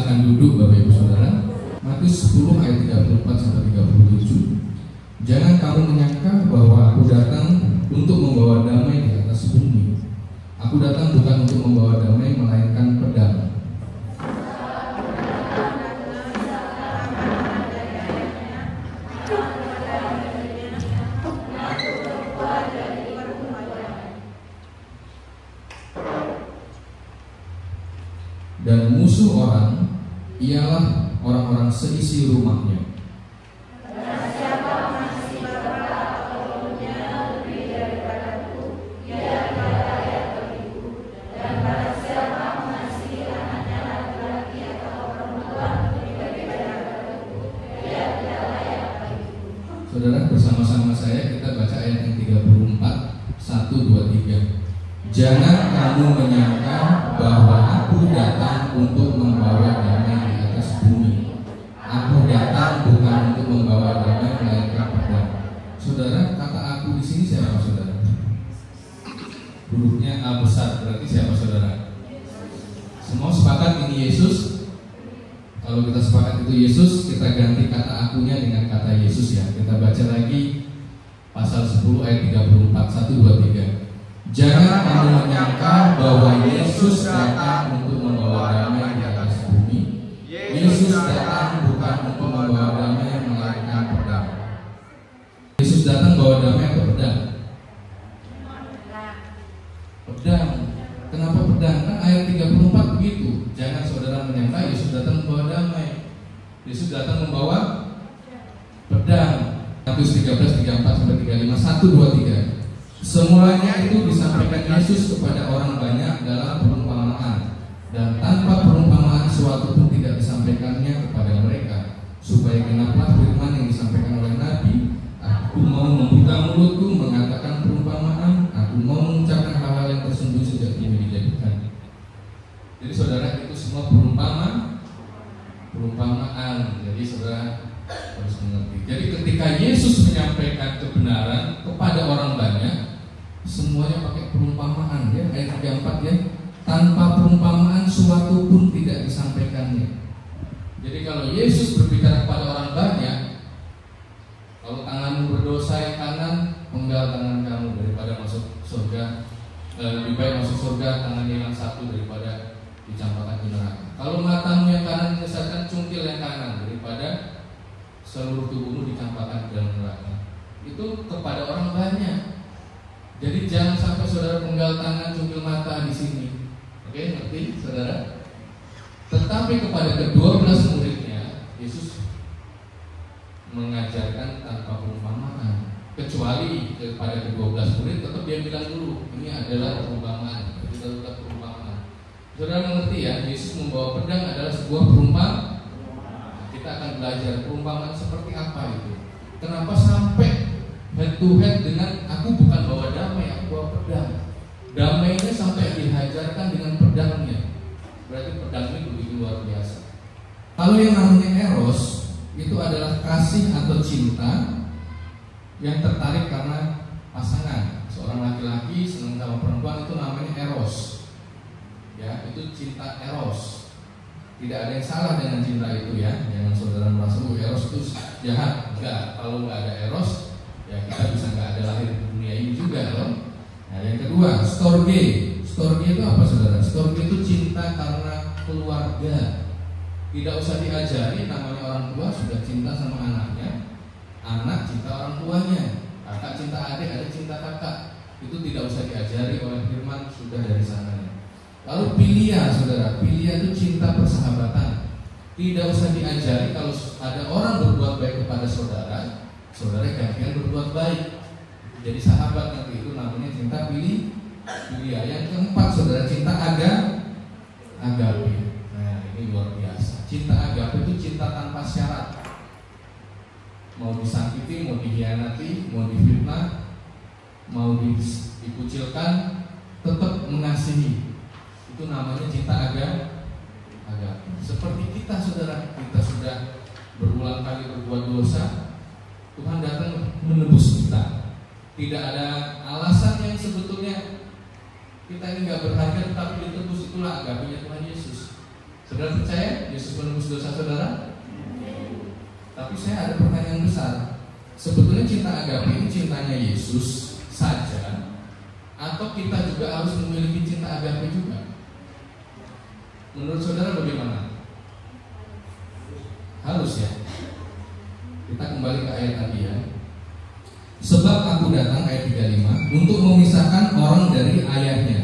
silakan duduk Bapak Ibu Saudara. Matius 10 ayat 34 sampai 37. Jangan kamu menyangka bahwa aku datang untuk membawa damai di atas bumi. Aku datang bukan untuk membawa damai, melainkan pedang. Dan musuh orang ialah orang-orang seisi rumahnya. Saudara, bersama-sama saya kita baca ayat yang 34, 1, 2, 3. Jangan kamu menyangka bahwa aku datang untuk membawa damai di atas bumi. Aku datang bukan untuk membawa damai, melainkan pedang. Saudara, kata aku di sini siapa saudara? Hurufnya A besar, berarti siapa saudara? Semua sepakat ini Yesus. Kalau kita sepakat itu Yesus, kita ganti kata akunya dengan kata Yesus ya. Kita baca lagi pasal 10 ayat 34, 1, 2, 3. Jangan kamu menyangka bahwa Yesus datang untuk membawa damai di atas bumi. Yesus datang bukan untuk membawa damai, melainkan pedang. Yesus datang bawa damai atau pedang? Pedang. Kenapa pedang? Kan ayat 34 begitu. Jangan saudara menyangka Yesus datang membawa damai. Yesus datang membawa pedang. Matius 13, 34 sampai 35, 1, 2, 3. Semulanya itu disampaikan Yesus kepada orang banyak dalam perumpamaan, dan tanpa perumpamaan suatu pun tidak disampaikannya kepada mereka, supaya genaplah firman yang disampaikan oleh Nabi. Aku mau membuka mulutku mengatakan perumpamaan, aku mau mengucapkan hal-hal yang tersembunyi sejak bumi dijadikan. Jadi saudara, itu semua perumpamaan. Jadi saudara harus mengerti. Jadi ketika Yesus menyampaikan kebenaran kepada orang banyak, semuanya pakai perumpamaan ya. Ayat 34 ya. Tanpa perumpamaan suatu pun tidak disampaikannya. Jadi kalau Yesus berbicara kepada orang banyak, kalau tanganmu berdosa yang kanan, penggal tangan kamu daripada masuk surga. Lebih baik masuk surga tangan yang satu daripada dicampakkan ke neraka. Kalau matamu yang kanan menyesatkan, cungkil yang kanan daripada seluruh tubuhmu dicampakkan ke dalam neraka. Itu kepada orang banyak. Jadi jangan sampai saudara penggal tangan, cungkil mata di sini. Oke, ngerti saudara? Tetapi kepada ke-12 muridnya, Yesus mengajarkan tanpa perumpamaan. Kecuali kepada ke-12 murid tetap dia bilang dulu, ini adalah perumpamaan. Kita tetap perumpamaan. Saudara mengerti ya, Yesus membawa pedang adalah sebuah perumpamaan. Kita akan belajar perumpamaan seperti apa itu. Kenapa sampai head to head dengan aku bukan bawa damai, aku bawa pedang. Damainya sampai dihajarkan dengan pedangnya. Berarti pedang ini begitu luar biasa. Kalau yang namanya eros itu adalah kasih atau cinta yang tertarik karena pasangan. Seorang laki-laki senang sama perempuan, itu namanya eros. Ya, itu cinta eros. Tidak ada yang salah dengan cinta itu ya. Jangan saudara merasa eros itu jahat. Enggak, kalau enggak ada eros, ya kita bisa nggak ada lahir di dunia ini juga loh. Nah yang kedua, storge. Storge itu apa saudara? Storge itu cinta karena keluarga. Tidak usah diajari, namanya orang tua sudah cinta sama anaknya. Anak cinta orang tuanya. Kakak cinta adik, adik cinta kakak. Itu tidak usah diajari oleh firman, sudah dari sananya. Lalu pilia saudara, pilia itu cinta persahabatan. Tidak usah diajari, kalau ada orang berbuat baik kepada saudara, saudara gantian berbuat baik. Jadi sahabat nanti itu namanya cinta pilia. Yang keempat saudara, cinta agape. Nah ini luar biasa. Cinta agape itu cinta tanpa syarat. Mau disakiti, mau dikhianati, mau difitnah, mau dikucilkan, tetap mengasihi. Itu namanya cinta agape. Seperti kita saudara, kita sudah berulang kali berbuat dosa, Tuhan datang menebus kita. Tidak ada alasan yang sebetulnya kita ini nggak berharga, tetapi ditebus. Itulah agapenya Tuhan Yesus. Saudara percaya Yesus menebus dosa saudara? Tapi saya ada pertanyaan besar. Sebetulnya cinta agape ini cintanya Yesus saja, atau kita juga harus memiliki cinta agape juga? Menurut saudara bagaimana? Harus ya. Kita kembali ke ayat tadi ya. Sebab aku datang, ayat 35, untuk memisahkan orang dari ayahnya.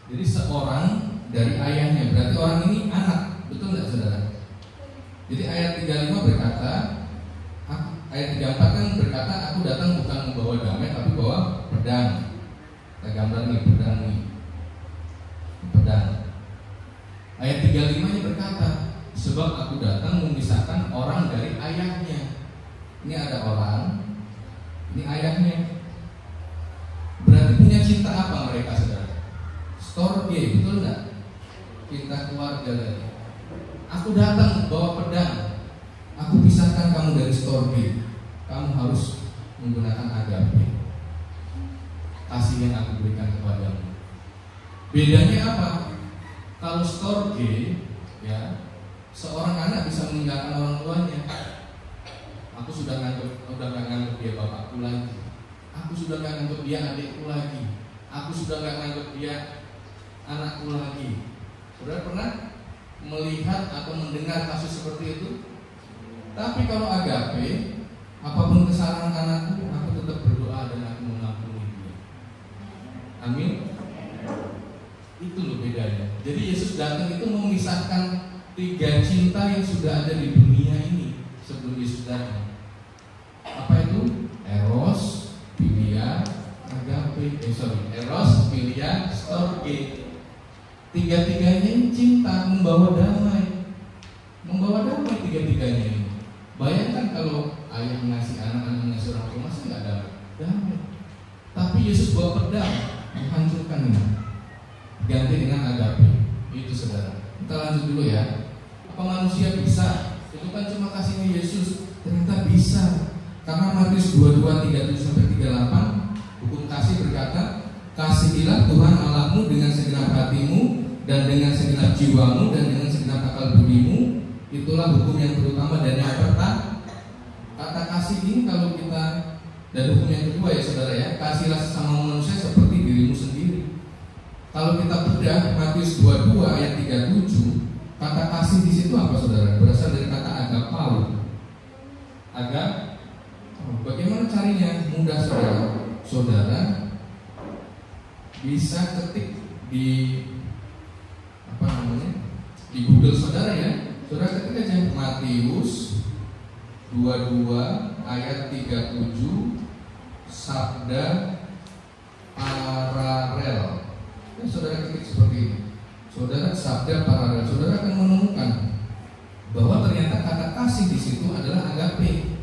Jadi seorang dari ayahnya, berarti orang ini anak, betul nggak saudara? Jadi ayat 35 berkata, ayat 34 kan berkata, aku datang bukan membawa damai, tapi bawa pedang. Kita gambar nih, pedang nih, pedang. Ayat 35 nya berkata, sebab aku datang memisahkan orang dari ayahnya. Ini ada orang, ini ayahnya. Berarti punya cinta apa mereka saudara? Storge, betul nggak? Cinta keluarga tadi. Aku datang bawa pedang, aku pisahkan kamu dari storge. Kamu harus menggunakan agape, kasih yang aku berikan kepadamu. Bedanya apa? Kalau storge, ya, seorang anak bisa meninggalkan orang tuanya. Aku sudah nggak nganggap dia bapakku lagi. Aku sudah nggak nganggap dia adikku lagi. Aku sudah nggak nganggap dia anakku lagi. Saudara pernah melihat atau mendengar kasus seperti itu? Tapi kalau agape, apapun kesalahan anakku, aku tetap berdoa dan aku mengampuni dia. Amin. Itu loh bedanya. Jadi Yesus datang itu memisahkan 3 cinta yang sudah ada di dunia ini sebelum Yesus datang. Apa itu? Eros, philia, agape. Eros, philia, storge. 3-tiganya ini cinta, membawa damai. Membawa damai 3-tiganya ini. Bayangkan kalau ayah ngasih anak ngasih orang tua, masa nggak damai? Tapi Yesus bawa pedang, menghancurkan ini. Ganti dengan agape. Itu saudara. Kita lanjut dulu ya. Apa manusia bisa? Itu kan cuma kasihnya Yesus. Ternyata bisa. Karena Matius 22:37-38 hukum kasih berkata, kasihilah Tuhan Allahmu dengan segenap hatimu dan dengan segenap jiwamu dan dengan segenap akal budimu. Itulah hukum yang terutama dan yang pertama. Kata kasih ini kalau kita, dan hukum yang kedua ya saudara ya, kasihlah sesama manusia seperti dirimu sendiri. Kalau kita bedah Matius 22 ayat 37, kata kasih di situ apa saudara? Berasal dari kata agapau. Bagaimana carinya? Mudah saudara. Saudara bisa ketik di di Google saudara ya. Saudara ketik aja Matius 22 ayat 37 sabda paralel. Saudara ketik seperti ini. Saudara sabda paralel. Saudara akan menemukan bahwa ternyata kata kasih di situ adalah agape.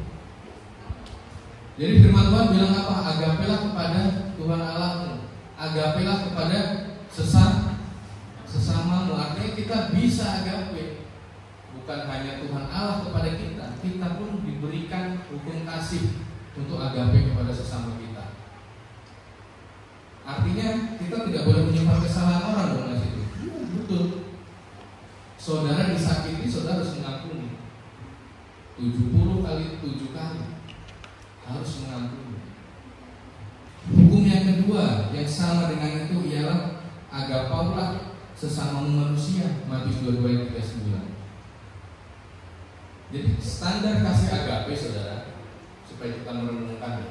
Jadi firman Tuhan bilang apa? Agapelah kepada Tuhan Allahmu. Agapelah kepada sesamamu. Artinya kita bisa agape. Bukan hanya Tuhan Allah kepada kita, kita pun diberikan hukum kasih untuk agape kepada sesama kita. Artinya kita tidak boleh menyimpan kesalahan orang dong itu. Betul. Saudara disakiti, saudara harus mengampuni. 70 kali 7 kali harus mengampuni. Hukum yang kedua yang sama dengan itu ialah agapaulah sesama manusia. Matius 22 ayat 39. Jadi standar kasih agape saudara, supaya kita merenungkan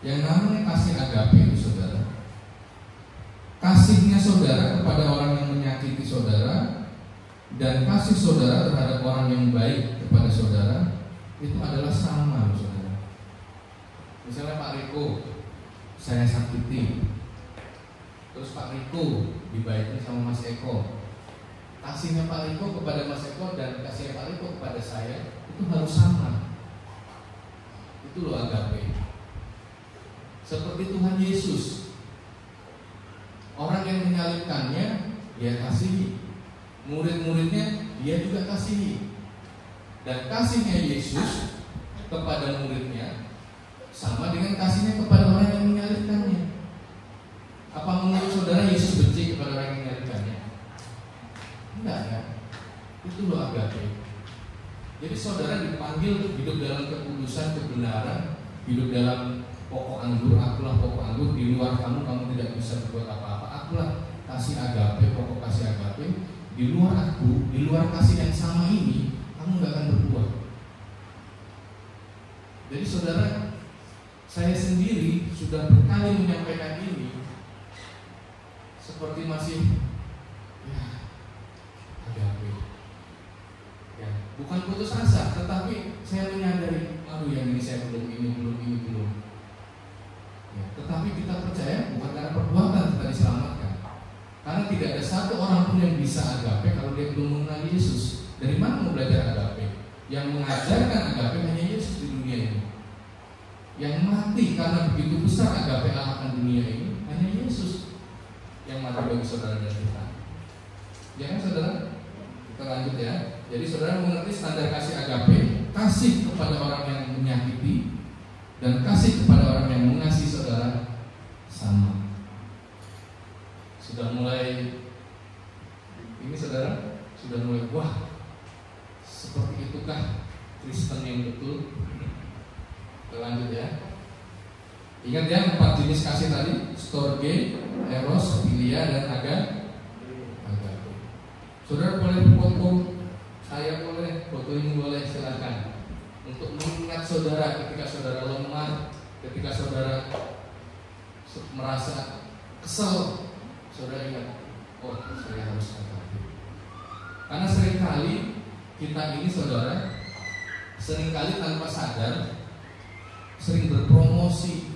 yang namanya kasih agape itu saudara, kasihnya saudara kepada orang yang menyakiti saudara dan kasih saudara terhadap orang yang baik kepada saudara itu adalah sama saudara. Misalnya Pak Riko saya sakiti, terus Pak Riko dibaiki sama Mas Eko. Kasihnya Pak Riko kepada Mas Eko dan kasihnya Pak Riko kepada saya itu harus sama. Itu loh agape. Seperti Tuhan Yesus, orang yang menyalibkannya dia kasihi, murid-muridnya dia juga kasihi. Dan kasihnya Yesus kepada muridnya sama dengan kasihnya kepada orang yang menyalibkannya. Apa menurut saudara Yesus benci kepada orang yang menyalibkannya? Enggak kan? Jadi saudara dipanggil untuk hidup dalam kekudusan, kebenaran, hidup dalam pokok anggur. Akulah pokok anggur, di luar kamu tidak bisa berbuat apa-apa. Akulah kasih agape, pokok kasih agape. Di luar aku, di luar kasih yang sama ini, kamu gak akan berbuah. Jadi saudara, saya sendiri sudah berkali menyampaikan ini, seperti masih agape. Bukan putus asa, tetapi saya menyadari, aduh yang ini saya belum. Tetapi kita percaya bukan karena perbuatan kita diselamatkan. Karena tidak ada satu orang pun yang bisa agape kalau dia belum mengenal Yesus. Dari mana mau belajar agape? Yang mengajarkan agape hanya Yesus di dunia ini. Yang mati karena begitu besar agape Allah akan dunia ini hanya Yesus. Yang mati bagi saudara dan kita. Ya kan saudara? Kita lanjut ya. Jadi saudara mengerti standar kasih agape, kasih kepada orang yang menyakiti dan kasih kepada orang yang mengasihi saudara sama. Sudah mulai ini saudara, sudah mulai wah, seperti itukah Kristen yang betul? Kita lanjut ya. Ingat ya 4 jenis kasih tadi, storge, eros, philia dan agape. Saudara boleh foto, saya boleh, foto ini boleh, silakan. Untuk mengingat saudara ketika saudara lemah, ketika saudara merasa kesel, saudara ingat, oh saya harus agape. Karena seringkali kita ini saudara, seringkali tanpa sadar, sering berpromosi.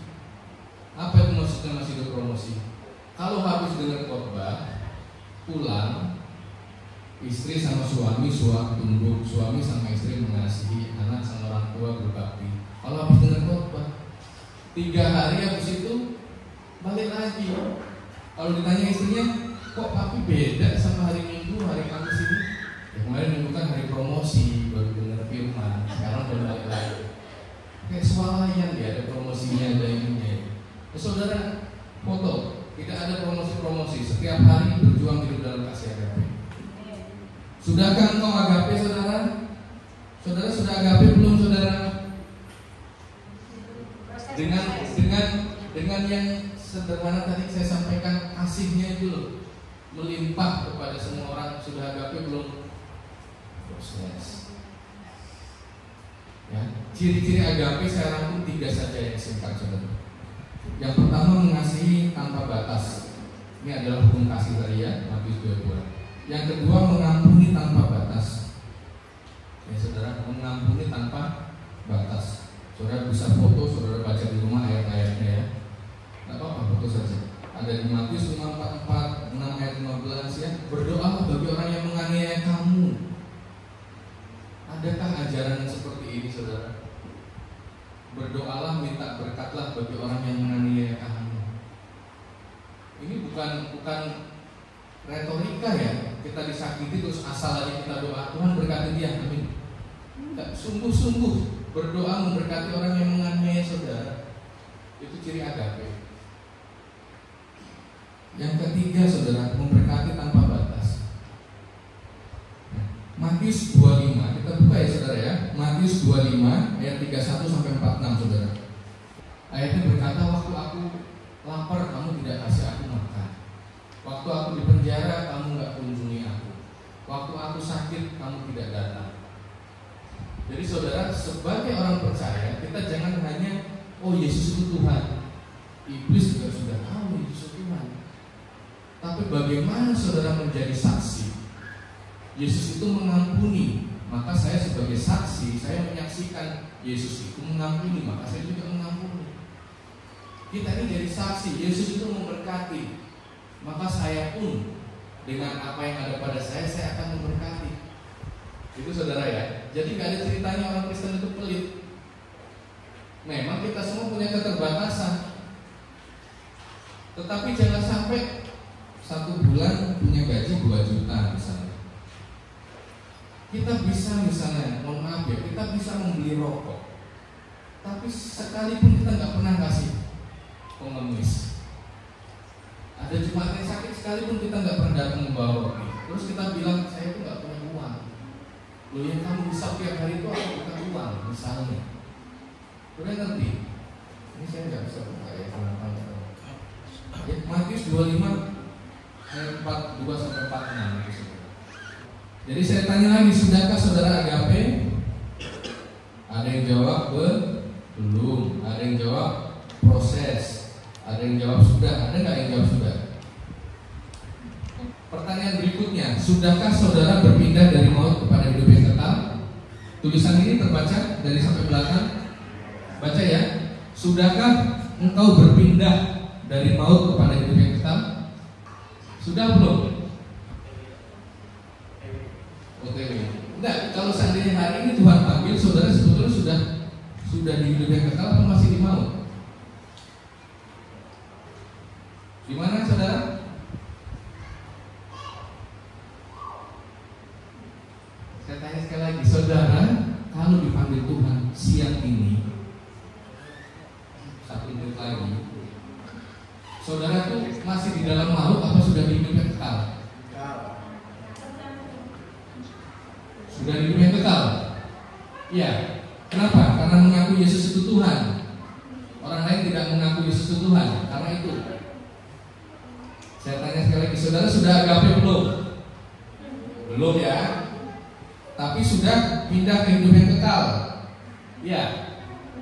Apa itu maksudnya masih berpromosi? Kalau habis dengar khotbah, pulang, istri sama suami tunduk, suami sama istri mengasihi, anak sama orang tua berbakti. Kalau habis dengar khotbah, 3 hari habis itu balik lagi. Kalau ditanya istrinya, kok papi beda sama hari Minggu, hari Kamis ini? Ya, kemarin Minggu kan hari promosi, baru dengar firman, sekarang udah balik lagi. Kayak swalayan ya, ada promosinya, ada ininya. Saudara, foto, tidak ada promosi-promosi. Setiap hari berjuang hidup dalam kasih agape. Sudahkah engkau agape saudara? Saudara sudah agape belum saudara? Dengan yang sederhana tadi saya sampaikan, kasihnya itu loh, melimpah kepada semua orang. Sudah agape belum? Proses. Ya, ciri-ciri agape saya rangkum 3 saja yang singkat saudara. Yang pertama, mengasihi tanpa batas. Ini adalah hukum kasih tadi ya, Matius 22. Yang kedua, mengampuni tanpa batas. Ya saudara, mengampuni tanpa batas. Saudara bisa foto, saudara baca di rumah ayat-ayatnya ya. Tidak apa-apa, foto saja. Ada di Matius 5:44, 6 ayat 15 ya. Berdoalah bagi orang yang menganiaya kamu. Adakah ajaran yang seperti ini saudara? Berdoalah, minta berkatlah bagi orang yang menganiaya kamu. Ini bukan retorika ya. Kita disakiti terus asal aja kita doa, Tuhan berkati dia, amin. Enggak, sungguh-sungguh berdoa memberkati orang yang menganiaya saudara. Itu ciri agape. Yang ketiga saudara, memberkati tanpa batas. Matius 25, kita buka ya saudara ya. Matius 25 ayat 31 sampai 46 saudara. Ayatnya berkata, waktu aku lapar kamu tidak kasih aku makan. Waktu aku di penjara kamu gak kunjungi aku. Waktu aku sakit kamu tidak datang. Jadi saudara, sebagai orang percaya, kita jangan hanya oh Yesus itu Tuhan. Iblis juga sudah tahu Yesus itu Tuhan. Tapi bagaimana saudara menjadi saksi? Yesus itu mengampuni, maka saya sebagai saksi, saya menyaksikan Yesus itu mengampuni, maka saya juga mengampuni. Kita ini jadi saksi, Yesus itu memberkati, maka saya pun dengan apa yang ada pada saya akan memberkati. Itu saudara ya. Jadi gak ada ceritanya orang Kristen itu pelit. Memang kita semua punya keterbatasan, tetapi jangan sampai 1 bulan punya gaji 2 juta misalnya. Kita bisa misalnya, mohon maaf ya, kita bisa membeli rokok, tapi sekalipun kita nggak pernah kasih pengemis. Ada jemaat yang sakit sekalipun kita nggak pernah datang membawa roti. Terus kita bilang saya itu nggak punya uang. Loh, yang kamu hisap tiap hari itu apa? Bukan uang, misalnya. Udah ngerti? Ini saya nggak bisa buka ya, kenapa ya? Matius 25 ayat 42 sampai 46 itu. Jadi saya tanya lagi, sudahkah saudara agape? Ada yang jawab belum, ada yang jawab proses, ada yang jawab sudah, ada nggak yang jawab sudah? Pertanyaan berikutnya, sudahkah saudara berpindah dari maut kepada hidup yang kekal? Tulisan ini terbaca dari sampai belakang. Baca ya. Sudahkah engkau berpindah dari maut kepada hidup yang kekal? Sudah belum? Oke. Enggak, kalau seandainya hari ini Tuhan panggil saudara, sebetulnya sudah di hidup yang kekal atau masih di maut? Di mana saudara? Saya tanya sekali lagi, saudara, kalau dipanggil Tuhan siang ini, 1 menit lagi, saudara tuh masih di dalam maut apa sudah di hidup yang kekal? Sudah di hidup yang kekal? Iya. Kenapa? Karena mengaku Yesus itu Tuhan. Orang lain tidak mengaku Yesus itu Tuhan. Karena itu, saya tanya sekali lagi, saudara sudah agape belum? Belum ya. Tapi sudah pindah ke hidup yang kekal. Iya.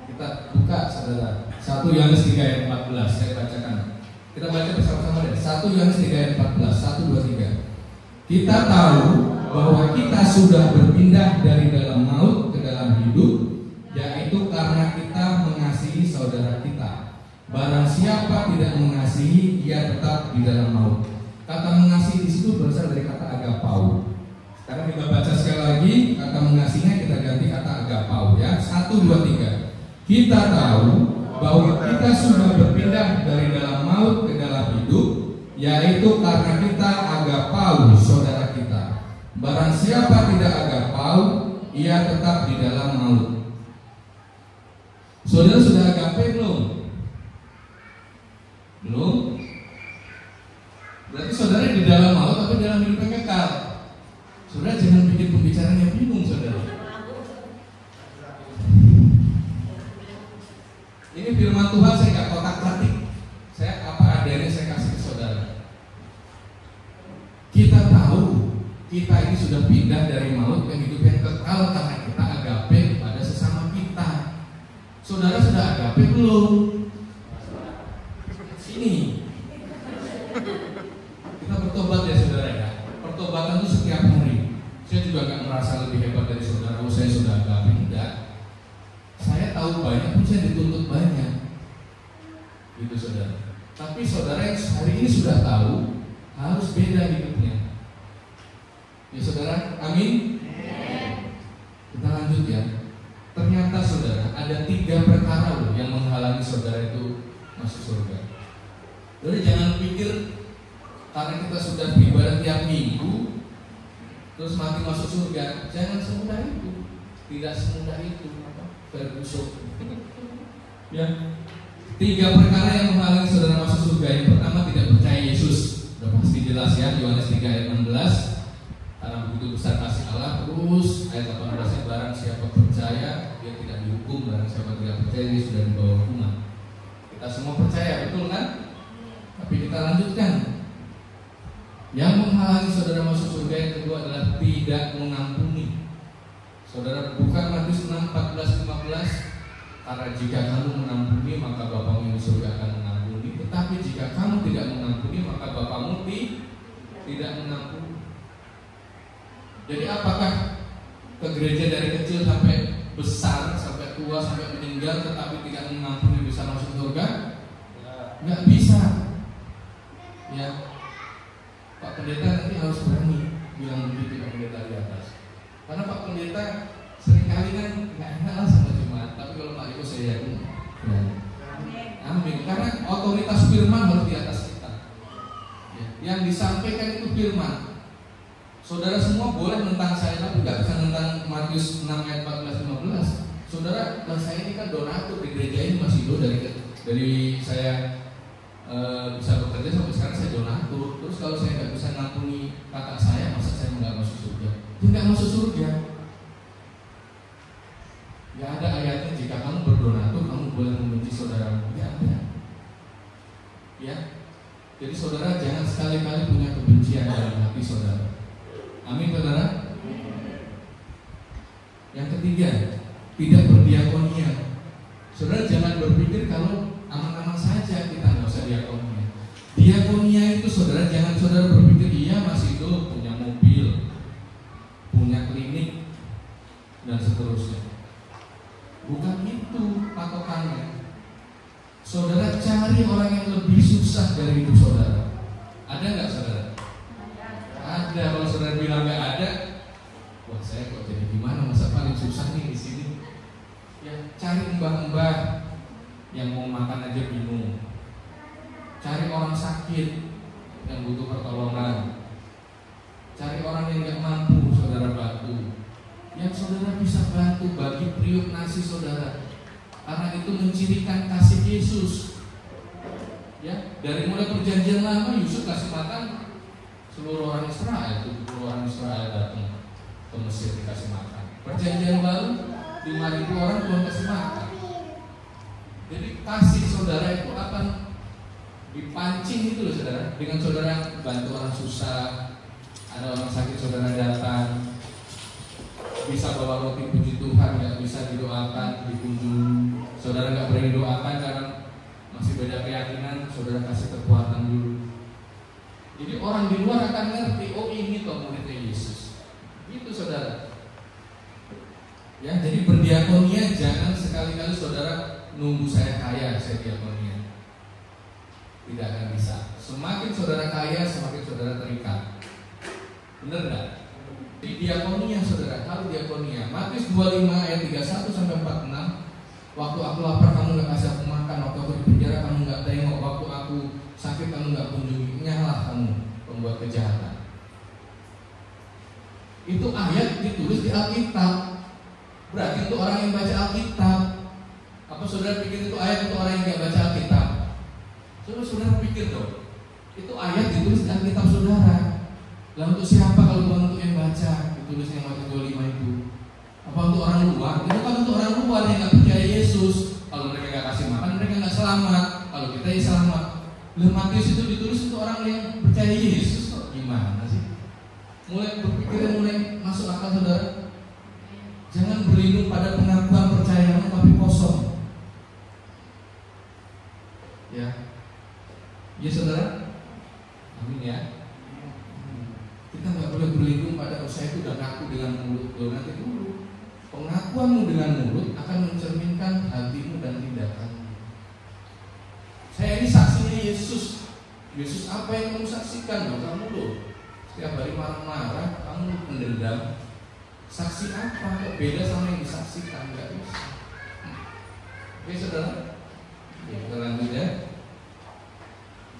Kita buka saudara 1 Yohanes 3 ayat 14. Saya bacakan. Kita baca bersama-sama deh. 1 Yohanes 3 ayat 14. 1, 2, 3. Kita tahu bahwa kita sudah berpindah dari dalam maut ke dalam hidup, yaitu karena kita mengasihi saudara kita. Barang siapa tidak mengasihi, ia tetap di dalam maut. Kata mengasihi di situ berasal dari kata agapau. Sekarang kita baca sekali lagi, kata mengasihinya kita ganti kata agapau ya. 1, 2, 3. Kita tahu bahwa kita sudah berpindah dari dalam maut ke dalam hidup, yaitu karena kita agapau saudara kita. Barang siapa tidak agapau, ia tetap di dalam maut. Saudara sudah agape belum? Belum? Berarti saudara di dalam maut atau di dalam hidup yang kekal? Saudara jangan bikin pembicaranya bingung, saudara. Ini firman Tuhan, saya nggak kotak-katik. Saya apa adanya saya kasih ke saudara. Kita tahu kita ini sudah pindah dari maut ke hidup yang kekal karena kita agape kepada sesama kita. Saudara sudah agape belum? Sini. Kita bertobat ya saudara ya. Pertobatan itu setiap hari. Saya juga gak merasa lebih hebat dari saudara. Oh, saya sudah agape, enggak. Saya tahu banyak pun saya dituntut banyak. Gitu saudara. Tapi saudara yang hari ini sudah tahu harus beda hidupnya. Ya saudara, amin. Kita lanjut ya. Ternyata saudara ada 3 perkara loh yang menghalangi saudara itu masuk surga. Jadi jangan pikir karena kita sudah beribadah tiap minggu terus mati masuk surga. Jangan semudah itu. Tidak semudah itu. Berbusuk. Ya. 3 perkara yang menghalangi saudara masuk surga. Yang pertama, tidak percaya Yesus. Sudah pasti jelas ya, Yohanes 3 ayat 16. Karena begitu besar kasih Allah. Terus ayat 18, barang siapa percaya dia tidak dihukum, barang siapa tidak percaya dia sudah dibawa hukuman. Kita semua percaya, betul kan? Tapi kita lanjutkan. Yang menghalangi saudara masuk surga yang kedua adalah tidak mengampuni. Saudara bukan Matius 6, 14, 15. Karena jika kamu mengampuni maka Bapamu yang di surga akan mengampuni. Tetapi jika kamu tidak mengampuni maka Bapamu tidak mengampuni. Jadi apakah ke gereja dari kecil sampai besar, sampai tua, sampai meninggal tetapi tidak mengampuni bisa masuk surga? Nggak bisa. Ya, Pak Pendeta nanti harus berani bilang begitu Pak Pendeta di atas. Karena Pak Pendeta seringkali kan nggak enak lah sama jemaat. Tapi kalau Pak Iko saya yakin berani. Amin. Karena otoritas firman harus di atas kita. Ya, yang disampaikan itu firman. Saudara semua boleh tentang saya, tapi nggak bisa tentang Matius 6 ayat 14-15. Saudara, saya ini kan donatur di gereja ini masih dari saya bisa bekerja sampai sekarang saya donatur. Terus kalau saya nggak bisa ngampuni kakak saya, masa saya nggak masuk surga? Dia nggak masuk surga. Jadi saudara jangan sekali-kali punya kebencian dalam hati saudara. Amin saudara. Yang ketiga, tidak berdiakonia. Saudara jangan berpikir kalau aman-aman saja kita nggak usah diakonia. Diakonia itu saudara, jangan saudara berpikir iya masih hidup, punya mobil, punya klinik dan seterusnya. Bukan itu patokannya. Saudara cari orang yang lebih susah dari hidup saudara. Ada nggak saudara? Ada. Kalau saudara bilang nggak ada, wah saya kok jadi gimana, masa paling susah nih di sini. Ya cari mbah-mbah yang mau makan aja bingung. Cari orang sakit yang butuh pertolongan. Cari orang yang nggak mampu, saudara bantu. Yang saudara bisa bantu, bagi periuk nasi saudara. Karena itu mencirikan kasih Yesus. Ya, dari mulai perjanjian lama Yusuf kasih makan seluruh orang Israel, 70 orang Israel datang ke Mesir dikasih makan. Perjanjian baru 5.000 orang Tuhan kasih makan. Jadi kasih saudara itu akan dipancing itu loh saudara. Dengan saudara bantu orang susah, ada orang sakit saudara datang, bisa bawa roti puji Tuhan, nggak bisa didoakan, dikunjungi. Saudara nggak boleh didoakan karena masih beda keyakinan, saudara kasih kekuatan dulu. Jadi orang di luar akan ngerti, oh ini toh muridnya Yesus. Itu saudara. Ya, jadi berdiakonia jangan sekali-kali saudara nunggu saya kaya, saya diakonia. Tidak akan bisa. Semakin saudara kaya, semakin saudara terikat. Benar nggak? Di diakonia saudara, kalau diakonia, Matius 25 ayat 31 sampai 46. Waktu aku lapar kamu nggak kasih aku makan, waktu aku di penjara kamu nggak tengok, waktu aku sakit kamu nggak kunjungi. Nyalah kamu pembuat kejahatan. Itu ayat ditulis di Alkitab. Berarti untuk orang yang baca Alkitab. Apa saudara pikir itu ayat untuk orang yang nggak baca Alkitab? Saudara pikir dong, itu ayat ditulis di Alkitab saudara. Lalu untuk siapa kalau bukan untuk yang baca? Ditulisnya Matius 25 itu. Apa untuk orang luar? Itu kan untuk orang luar yang nggak percaya Yesus. Kalau mereka nggak kasih makan, mereka nggak selamat. Kalau kita ya selamat. Lalu Matius itu ditulis untuk orang yang percaya Yesus. Kok gimana sih? Mulai berpikir, mulai masuk akal saudara. Jangan berlindung pada pengakuan percayamu tapi kosong. Ya, ya saudara. Amin ya. Kita nggak boleh berlindung pada saya itu udah ngaku dengan mulut. Nanti dulu pengakuanmu dengan mulut akan mencerminkan hatimu dan tindakanmu. Saya ini saksinya Yesus. Yesus apa yang kamu saksikan? Loh, kamu loh setiap hari marah-marah, kamu pendendam. Saksi apa? Kok beda sama yang disaksikan? Nggak bisa. Oke saudara, ya, kita lanjut ya.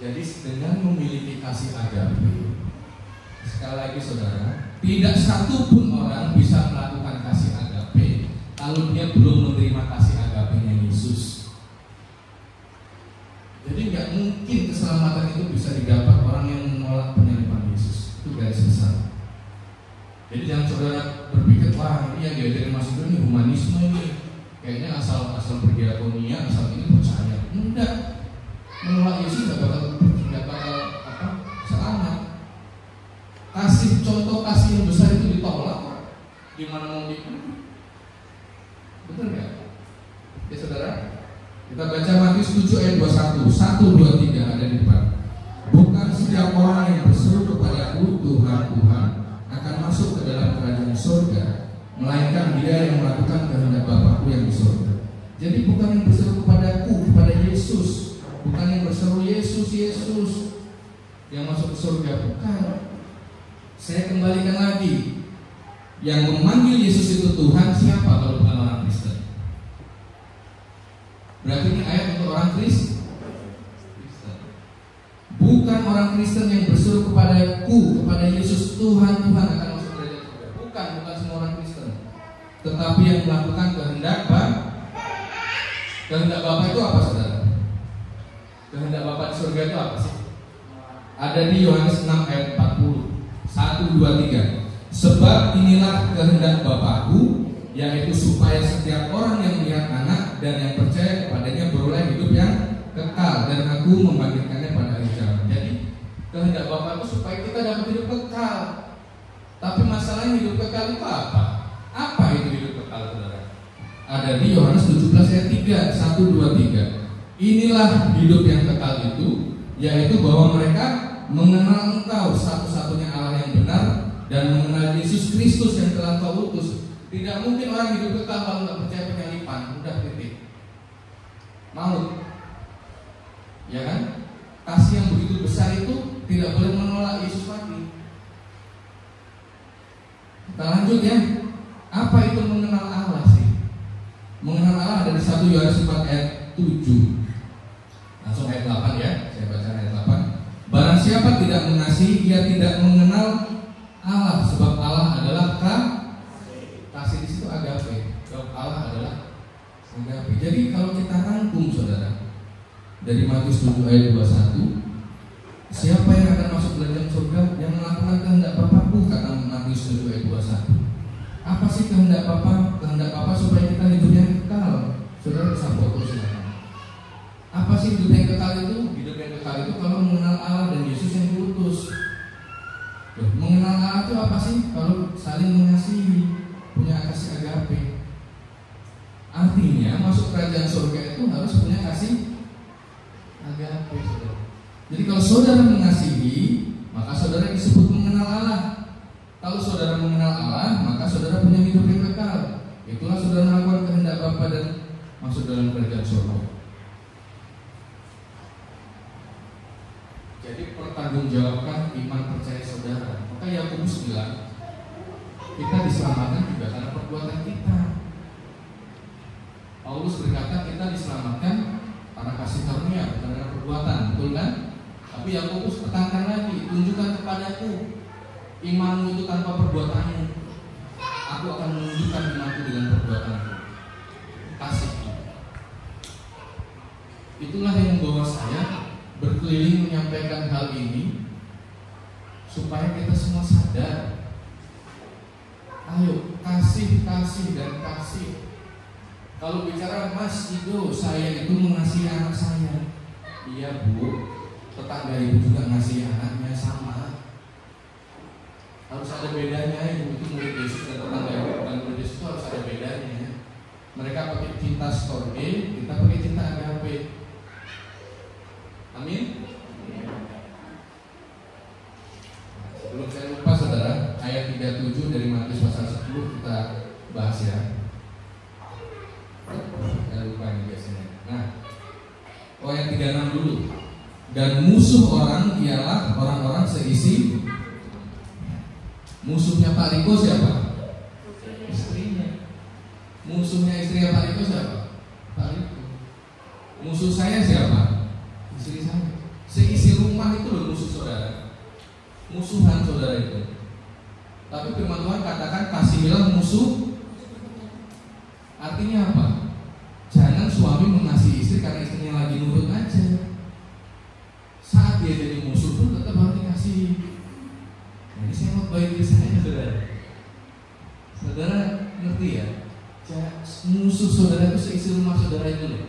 Jadi dengan memiliki kasih agape, sekali lagi saudara, tidak satu pun orang bisa melakukan kasih agape kalau dia belum menerima kasih agapenya Yesus. Jadi nggak mungkin keselamatan itu bisa didapat orang yang menolak penyaliban Yesus. Itu garis besar. Jadi jangan saudara berpikir, wah ini yang diajarin Mas itu ini humanisme ini, kayaknya asal berdiakonia, asal ini percaya. Enggak, menolak Yesus nggak bakal selamat. Kasih contoh kasih yang besar itu ditolak, gimana mau diikuti? Betul nggak? Ya saudara, kita baca Matius 7 ayat 21, 1, 2, 3 ada di depan. Bukan setiap orang yang berseru kepadaku Tuhan, Tuhan akan masuk ke dalam kerajaan surga, melainkan dia yang melakukan kehendak Bapakku yang di surga. Jadi bukan yang berseru kepadaku, kepada Yesus, bukan yang berseru Yesus, Yesus yang masuk ke surga, bukan. Saya kembalikan lagi, yang memanggil Yesus itu Tuhan siapa kalau bukan orang Kristen? Berarti ini ayat untuk orang Kristen. Bukan orang Kristen yang berseru kepadaku, kepada Yesus Tuhan, Tuhan akan masuk ke kerajaan surga. Bukan semua orang Kristen. Tetapi yang melakukan kehendak Bapa. Kehendak Bapa itu apa saudara? Kehendak Bapa di surga itu apa sih? Ada di Yohanes 6 ayat 40. 1, 2, 3. Sebab inilah kehendak Bapakku, yaitu supaya setiap orang yang melihat Anak dan yang percaya kepadanya beroleh hidup yang kekal, dan Aku membangkitkannya pada hari kiamat. Jadi kehendak Bapa itu supaya kita dapat hidup kekal. Tapi masalahnya hidup kekal itu apa? Apa itu hidup kekal, saudara? Ada di Yohanes 17 ayat 3, 1, 2, 3. Inilah hidup yang kekal itu, yaitu bahwa mereka mengenal Engkau satu-satunya Allah yang benar, dan mengenal Yesus Kristus yang telah Kau utus. Tidak mungkin orang hidup kekal kalau nggak percaya penyalipan. Udah titik. Maut. Ya kan? Kasih yang begitu besar itu tidak boleh menolak Yesus mati. Kita lanjut ya. Apa itu mengenal Allah sih? Mengenal Allah dari 1 Yohanes 4 ayat 7. Langsung ayat 8 ya. Saya baca ayat 8. Barang siapa tidak mengasihi, ia tidak mengenal Allah, sebab Allah adalah kasih. Di situ agape. Sebab Allah adalah agape. Jadi kalau kita rangkum, saudara, dari Matius 7 ayat 21, siapa yang akan masuk ke dalam surga? Yang melakukan kehendak Bapa-Ku, kata Matius 7 ayat 21. Apa sih kehendak Bapa? Kehendak Bapa supaya kita hidupnya kekal. Saudara bisa foto silakan. Apa sih hidup yang kekal itu? Hidup yang kekal itu kalau mengenal Allah dan Yesus yang diutus. Mengenal Allah itu apa sih? Kalau saling mengasihi, punya kasih agape. Artinya masuk kerajaan surga itu harus punya kasih agape, saudara. Jadi kalau saudara mengasihi, maka saudara disebut mengenal Allah. Kalau saudara mengenal Allah, maka saudara punya hidup yang kekal. Itulah saudara melakukan kehendak Bapa dan masuk dalam kerajaan surga. Jadi pertanggungjawabkan iman percaya saudara. Maka Yakobus bilang, kita diselamatkan juga karena perbuatan kita. Paulus berkata kita diselamatkan karena kasih karunia, bukan karena perbuatan, betul kan? Tapi Yakobus tekankan lagi, tunjukkan kepadaku imanmu itu tanpa perbuatanmu. Aku akan menunjukkan imanku dengan perbuatanku. Kasih. Itulah yang membawa saya berkeliling menyampaikan hal ini supaya kita semua sadar. Ayo, kasih dan kasih. Kalau bicara Mas Ido, saya itu mengasihi anak saya. Iya Bu, tetangga ibu juga ngasihi anaknya sama. Harus ada bedanya. Ibu itu murid Yesus dan tetangga ibu bukan murid Yesus, itu harus ada bedanya. Mereka pakai cinta storge, kita pakai cinta agape. Amin. Sebelum saya lupa, saudara, ayat 37 dari Matius pasal 10 kita bahas ya. Saya lupa ini biasanya. Nah, ayat 36 dulu. Dan musuh orang ialah orang-orang seisi. Musuhnya Pak Riko siapa? Istrinya. Musuhnya istrinya Pak Riko siapa? Pak Riko. Musuh saya siapa? Istri saya. Seisi rumah itu loh musuh saudara. Musuhan saudara itu. Tapi firman Tuhan katakan kasihilah musuh. Artinya apa? Jangan suami mengasihi istri karena istrinya lagi nurut aja. Saat dia jadi musuh pun tetap harus dikasihi. Nah, ini saya mau baik diri saya, saudara. Saudara ngerti ya? Musuh saudara itu seisi rumah saudara itu loh.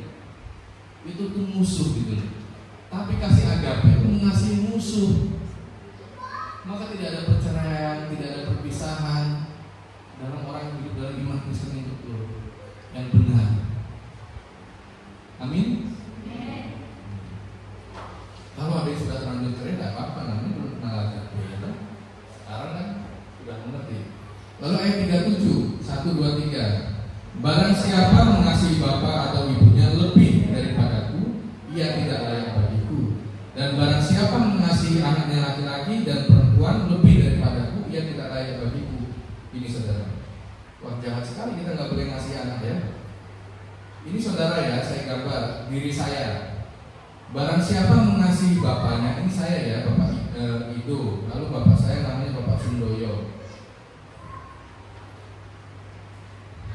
Itu tuh musuh gitu loh. Tapi kasih agape itu mengasihi musuh. Maka tidak ada perceraian, tidak ada perpisahan dalam orang yang hidup dalam iman Kristen yang betul, yang benar. Amin. Kalau ada yang sudah terlanjur cerai, tidak apa-apa, namanya belum kenal agape ya kan? Sekarang kan sudah mengerti. Lalu ayat 37, 1, 2, 3. Barang siapa mengasihi bapa atau ibunya lebih daripadaku, ia tidak layak bagiku. Dan barang siapa mengasihi anaknya laki-laki dan perempuan lebih daripadaku, ia tidak layak bagiku. Ini saudara. Wah, jahat sekali kita nggak boleh ngasih anak ya. Ini saudara ya, saya gambar diri saya. Barang siapa mengasihi bapaknya, ini saya ya, Bapak Ido. Lalu bapak saya namanya Bapak Sundoyo.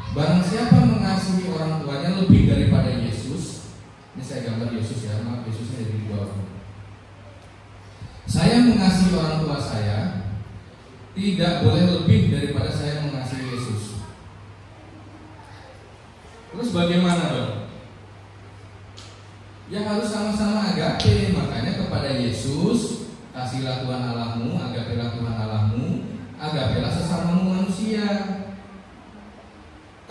Barang siapa mengasihi orang tuanya lebih daripada Yesus, ini saya gambar Yesus ya, maaf Yesusnya jadi dua orang. Saya mengasihi orang tua saya, tidak boleh lebih daripada saya mengasihi Yesus. Terus bagaimana dong? Ya harus sama-sama agape. Makanya kepada Yesus Kasihilah Tuhan Allahmu, agapelah Tuhan Allahmu, agapelah sesamamu manusia.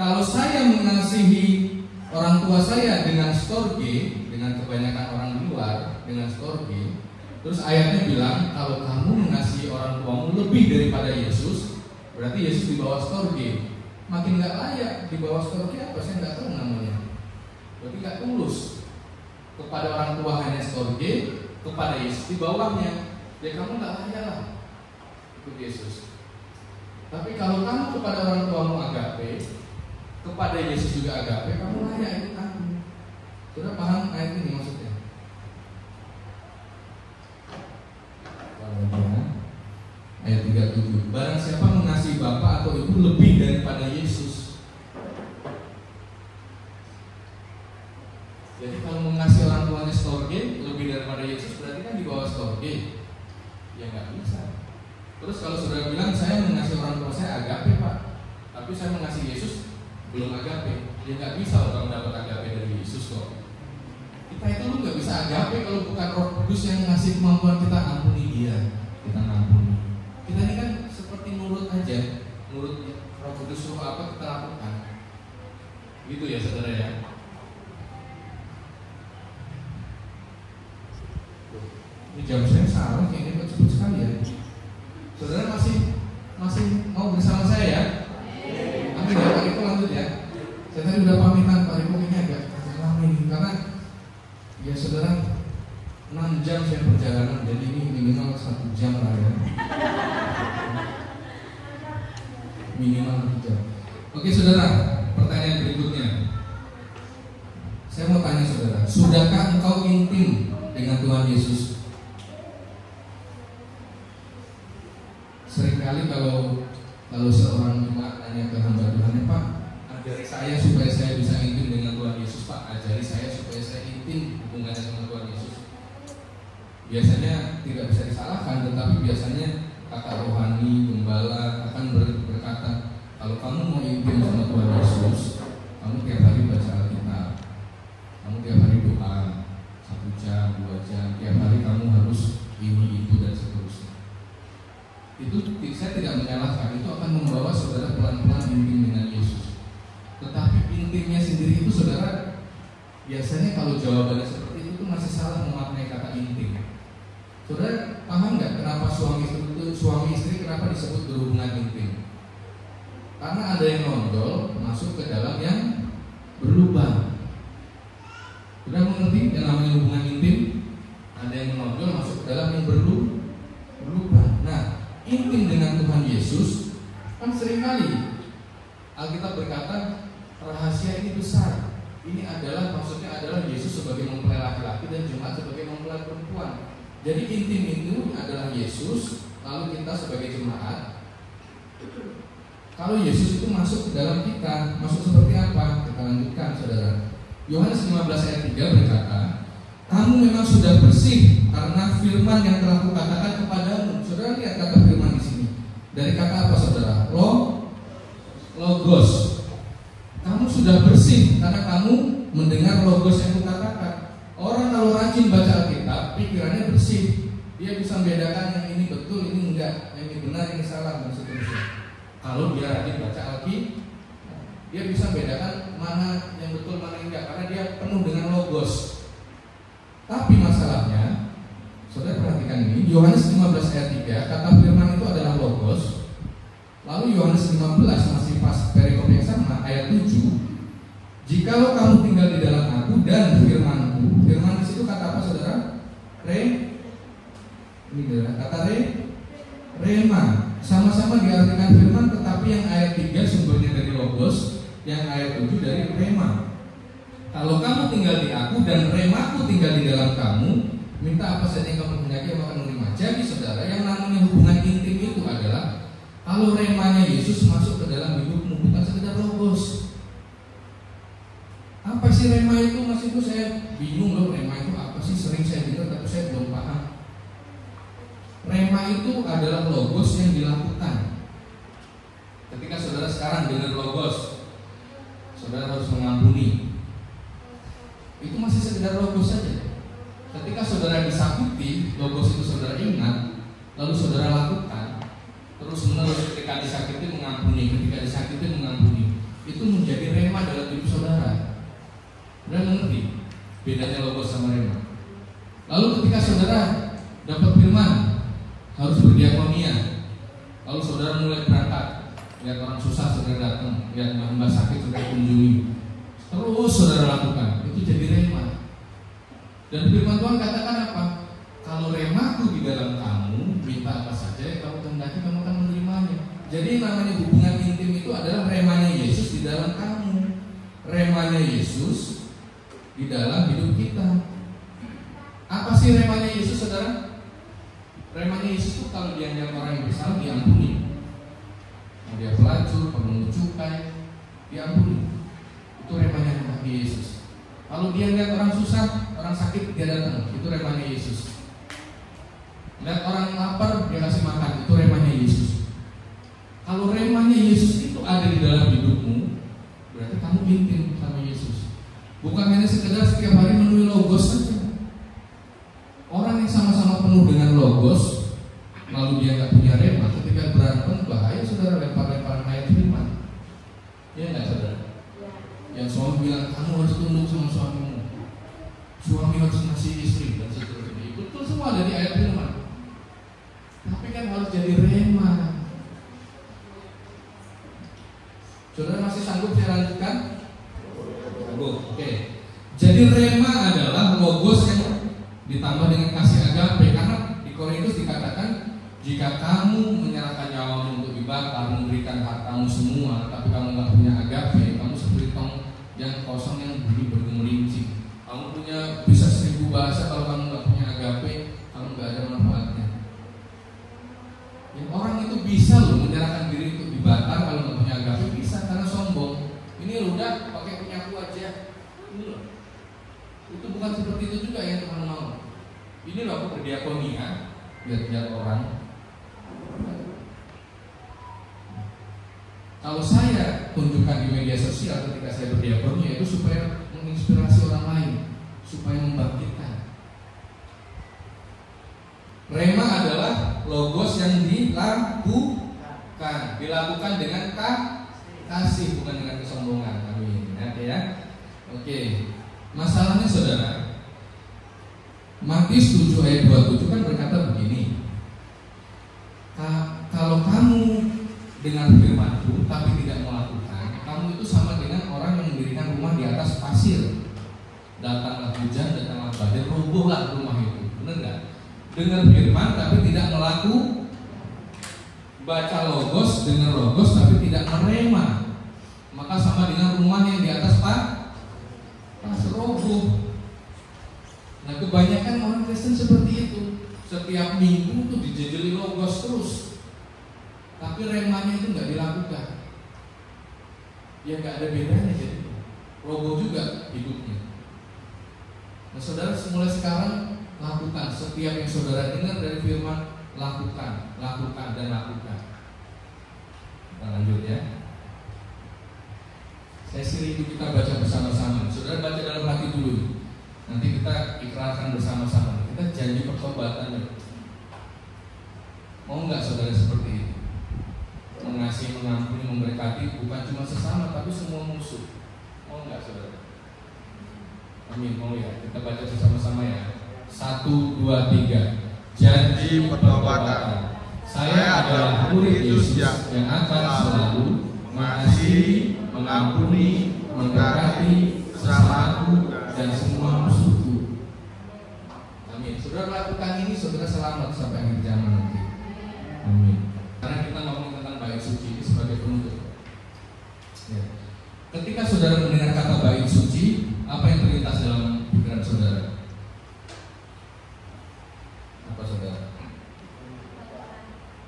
Kalau saya mengasihi orang tua saya dengan storge, dengan kebanyakan orang di luar, dengan storge, terus ayatnya bilang kalau kamu mengasihi orang tuamu lebih daripada Yesus, berarti Yesus di bawah storge. Makin gak layak di bawah storge apa? Saya nggak tahu namanya. Berarti gak tulus. Kepada orang tua hanya storge, kepada Yesus di bawahnya. Ya kamu gak layak lah ikut Yesus. Tapi kalau kamu kepada orang tuamu agape, kepada Yesus juga agape, kamu layak ikut aku. Sudah paham ayat ini maksudnya? Ayat 37. Barang siapa mengasihi Bapa atau Ibu lebih daripada Yesus. Jadi kalau mengasihi orang tuanya storge lebih daripada Yesus, berarti kan di bawah storge. Ya nggak bisa. Terus kalau saudara bilang saya mengasihi orang tua saya agape Pak, tapi saya mengasihi Yesus belum agape, ya nggak bisa orang dapat agape dari Yesus kok. Kita itu lu nggak bisa agape kalau bukan Roh Kudus yang ngasih kemampuan kita ampuni dia, kita ngampuni. Kita ini kan seperti nurut aja, nurut Roh Kudus suruh apa kita lakukan. Gitu ya saudara ya. Ini jam saya salah kayaknya cepet sekali ya. Saudara masih mau bersama saya ya? Amin ya Pak Riko, lanjut ya. Saya tadi udah pamitan Pak Riko, ini agak lama ini karena ya saudara 6 jam saya perjalanan, jadi ini minimal 1 jam lah ya. Minimal 1 jam. Oke saudara, pertanyaan berikutnya. Saya mau tanya saudara, sudahkah engkau intim dengan Tuhan Yesus? Seringkali kalau seorang jemaat tanya ke hamba Tuhan, Pak, ajari saya supaya saya bisa intim dengan Tuhan Yesus, Pak, ajari saya supaya saya intim hubungannya dengan Tuhan Yesus. Biasanya tidak bisa disalahkan, tetapi biasanya kakak rohani, gembala akan berkata, kalau kamu mau intim sama Tuhan Yesus, kamu tiap hari baca Alkitab, kamu tiap hari doa 1 jam, 2 jam, tiap hari kamu harus ini, itu, dan seterusnya. Itu saya tidak menyalahkan, itu akan membawa saudara pelan-pelan intim dengan Yesus. Tetapi intimnya sendiri itu saudara, biasanya kalau jawabannya seperti itu masih salah memaknai kata intim. Saudara paham nggak kenapa suami istri kenapa disebut berhubungan intim? Karena ada yang nonjol masuk ke dalam yang berlubang. Sudah mengerti yang namanya hubungan intim? Ada yang menonjol masuk ke dalam yang berlubang. Nah, intim dengan Tuhan Yesus kan seringkali Alkitab berkata rahasia ini besar. Ini adalah maksudnya adalah Yesus sebagai mempelai laki-laki dan jemaat sebagai mempelai perempuan. Jadi intim itu adalah Yesus, lalu kita sebagai jemaat. Kalau Yesus itu masuk ke dalam kita, masuk seperti apa? Kita lanjutkan saudara. Yohanes 15 ayat 3 berkata, kamu memang sudah bersih karena firman yang telah kukatakan kepadamu. Saudara lihat kata firman di sini. Dari kata apa saudara? Logos. Kamu sudah bersih karena kamu mendengar logos yang kukatakan. Orang kalau rajin baca Alkitab, pikirannya bersih. Dia bisa membedakan yang ini betul, ini enggak, yang ini benar, ini salah, dan seterusnya. Kalau dia rajin baca Alkitab, dia bisa membedakan mana yang betul, mana yang enggak, karena dia penuh dengan logos. Tapi masalahnya, saudara perhatikan ini, Yohanes 15 ayat 3, kata firman itu adalah logos. Lalu Yohanes 15 masih pas perikop yang sama, ayat 7. Jikalau kamu tinggal di dalam aku dan firmanku, firman di situ kata apa saudara? Rema. Sama-sama diartikan firman, tetapi yang ayat 3 sumbernya dari logos, yang ayat 7 dari rema. Kalau kamu tinggal di aku dan remaku tinggal di dalam kamu, minta apa saja yang kamu kehendaki aku akan menerima. Jadi saudara, yang namanya hubungan intim itu adalah kalau remanya Yesus masuk ke dalam hidupmu, bukan sekedar logos. Apa sih rema itu? Mas itu saya bingung loh, rema itu apa sih? Sering saya dengar tapi saya belum paham. Rema itu adalah logos yang dilakukan. Ketika saudara sekarang dengar logos, saudara harus mengampuni. Itu masih sekedar logos saja. Ketika saudara disakiti, logos itu saudara ingat, lalu saudara lakukan terus menerus, ketika disakiti mengampuni, ketika disakiti mengampuni, itu menjadi rema dalam hidup saudara. Saudara mengerti bedanya logos sama rema? Lalu ketika saudara dapat firman, harus berdiakonia, lalu saudara mulai berangkat, lihat orang susah saudara datang, lihat hamba sakit saudara kunjungi, terus saudara lakukan, itu jadi rema. Dan firman Tuhan katakan apa? Kalau remaku di dalam kamu, minta apa saja kamu kehendaki, kamu akan menerimanya. Jadi namanya hubungan intim itu adalah remanya Yesus di dalam kamu, remanya Yesus di dalam hidup kita. Apa sih remanya Yesus, saudara? Remanya Yesus itu kalau dia ngeliat orang yang bersalah, diampuni. Kalau dia pelacur, pemungut cukai, diampuni. Itu remanya Yesus. Kalau dia ngeliat orang susah, orang sakit, dia datang. Itu remanya Yesus. Lihat orang lapar, dia kasih makan. Itu remanya Yesus. Kalau remanya Yesus itu ada di dalam hidupmu, berarti kamu intim sama Yesus. Bukan hanya sekedar setiap hari memenuhi logos saja. Orang yang sama-sama penuh dengan logos, lalu dia nggak punya rema, ketika berantem bahaya saudara, lempar-lemparan ayat firman. Iya nggak saudara? Yang suami bilang kamu harus tunduk sama suamimu, suami harus ngasih istri dan seterusnya. Itu semua ada di ayat firman. Tapi kan harus jadi rema. Saudara masih sanggup saya lanjutkan? Sanggup. Oke. Jadi rema adalah logos yang ditambah dengan kasih agape. Karena di Korintus dikatakan, jika kamu menyerahkan nyawamu untuk dibakar, memberikan hartamu semua, tapi kamu nggak punya agape, kamu seperti tong yang kosong yang bunyi bergemericik. Kamu punya bisa 1000 bahasa, kalau kamu nggak punya agape, kamu nggak ada manfaatnya. Yang orang itu bisa loh menyerahkan diri untuk dibakar kalau nggak punya agape, bisa karena sombong. Ini loh udah pakai punyaku aja. Ini loh. Itu bukan seperti itu juga yang Tuhan mau. Ini loh aku berdiakonia, lihat-lihat orang. Kalau saya tunjukkan di media sosial ketika saya berdiakonia itu supaya menginspirasi orang lain, supaya membangkitkan. Rema adalah logos yang dilakukan dengan kasih, bukan dengan kesombongan. Amin. Oke ya. Oke. Masalahnya saudara, Matius 7 ayat 27 kan berkata begini. Kalau kamu dengar firman-Ku tapi tidak melakukan, kamu itu sama dengan orang yang mendirikan rumah di atas pasir. Datanglah hujan, datanglah badai, robohlah rumah itu. Benar nggak? Dengar firman tapi tidak melakukan, baca logos, dengar logos tapi tidak merema, maka sama dengan rumah yang di atas pasir roboh. Nah kebanyakan orang Kristen seperti itu. Setiap minggu tuh dijejeli logos terus, tapi remanya itu nggak dilakukan. Ya nggak ada bedanya, jadi roboh juga hidupnya. Nah saudara mulai sekarang lakukan setiap yang saudara dengar dari firman, lakukan dan lakukan. Kita lanjut ya. Sesi itu kita baca bersama-sama. Saudara baca dalam hati dulu. Nanti kita ikrarkan bersama-sama. Kita janji pertobatan. Mau nggak saudara seperti itu? Mengasihi, mengampuni, memberkati bukan cuma sesama tapi semua musuh. Mau nggak saudara? Amin. Mau ya. Kita baca bersama-sama ya. 1, 2, 3. Janji pertobatan. Saya adalah murid Yesus yang akan selalu mengasihi, mengampuni, memberkati sesamaku dan semua musuhku. Amin. Saudara lakukan ini, saudara selamat sampai akhir zaman nanti. Amin. Karena kita ngomong tentang bait suci ini sebagai penutup. Ya. Ketika saudara mendengar kata bait suci, apa yang terlintas dalam pikiran saudara? Apa saudara?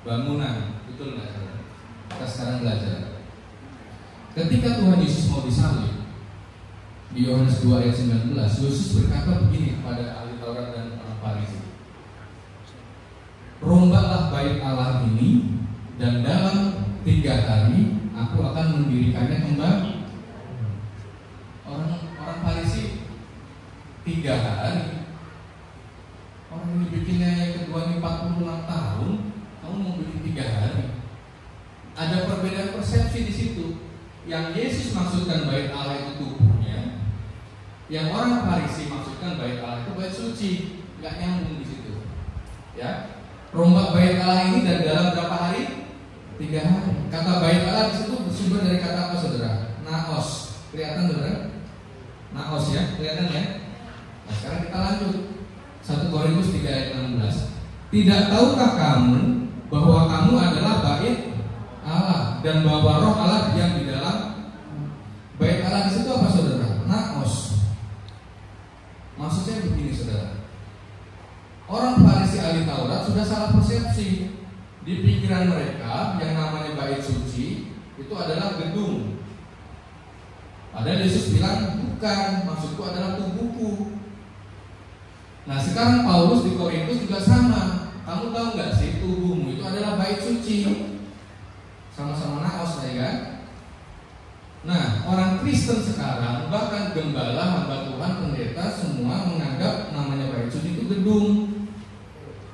Bangunan, betul nggak saudara? Kita sekarang belajar. Ketika Tuhan Yesus mau disalib, di Yohanes 2 ayat 19, Yesus berkata begini kepada ahli Taurat dan orang Farisi. Rombaklah bait Allah ini, dan dalam 3 hari aku akan mendirikannya kembali. Orang Farisi 3 hari. Orang yang dibikinnya yang kedua ini 46 tahun. Ada perbedaan persepsi di situ. Yang Yesus maksudkan bait Allah itu tubuhnya, yang orang Farisi maksudkan bait Allah itu bait suci. Nggak nyambung di situ. Ya, rombak bait Allah ini dan dalam berapa hari? 3 hari. Kata bait Allah di situ bersumber dari kata apa, saudara? Naos. Kelihatan, saudara? Naos ya, kelihatan ya? Nah, sekarang kita lanjut. 1 Korintus 3 ayat 16. Tidak tahukah kamu bahwa kamu adalah bait Allah dan bahwa Roh Allah diam di dalam? Bait Allah di situ apa, saudara? Naos. Maksudnya begini, saudara. Orang Farisi ahli Taurat sudah salah persepsi. Di pikiran mereka yang namanya bait suci itu adalah gedung. Padahal Yesus bilang bukan, maksudku adalah tubuhku. Nah, sekarang Paulus di Korintus juga sama. Kamu tahu nggak sih, tubuhmu itu adalah bait suci. Sama-sama naos, ya kan? Nah, orang Kristen sekarang, bahkan gembala, hamba Tuhan, pendeta, semua menganggap namanya bait suci itu gedung.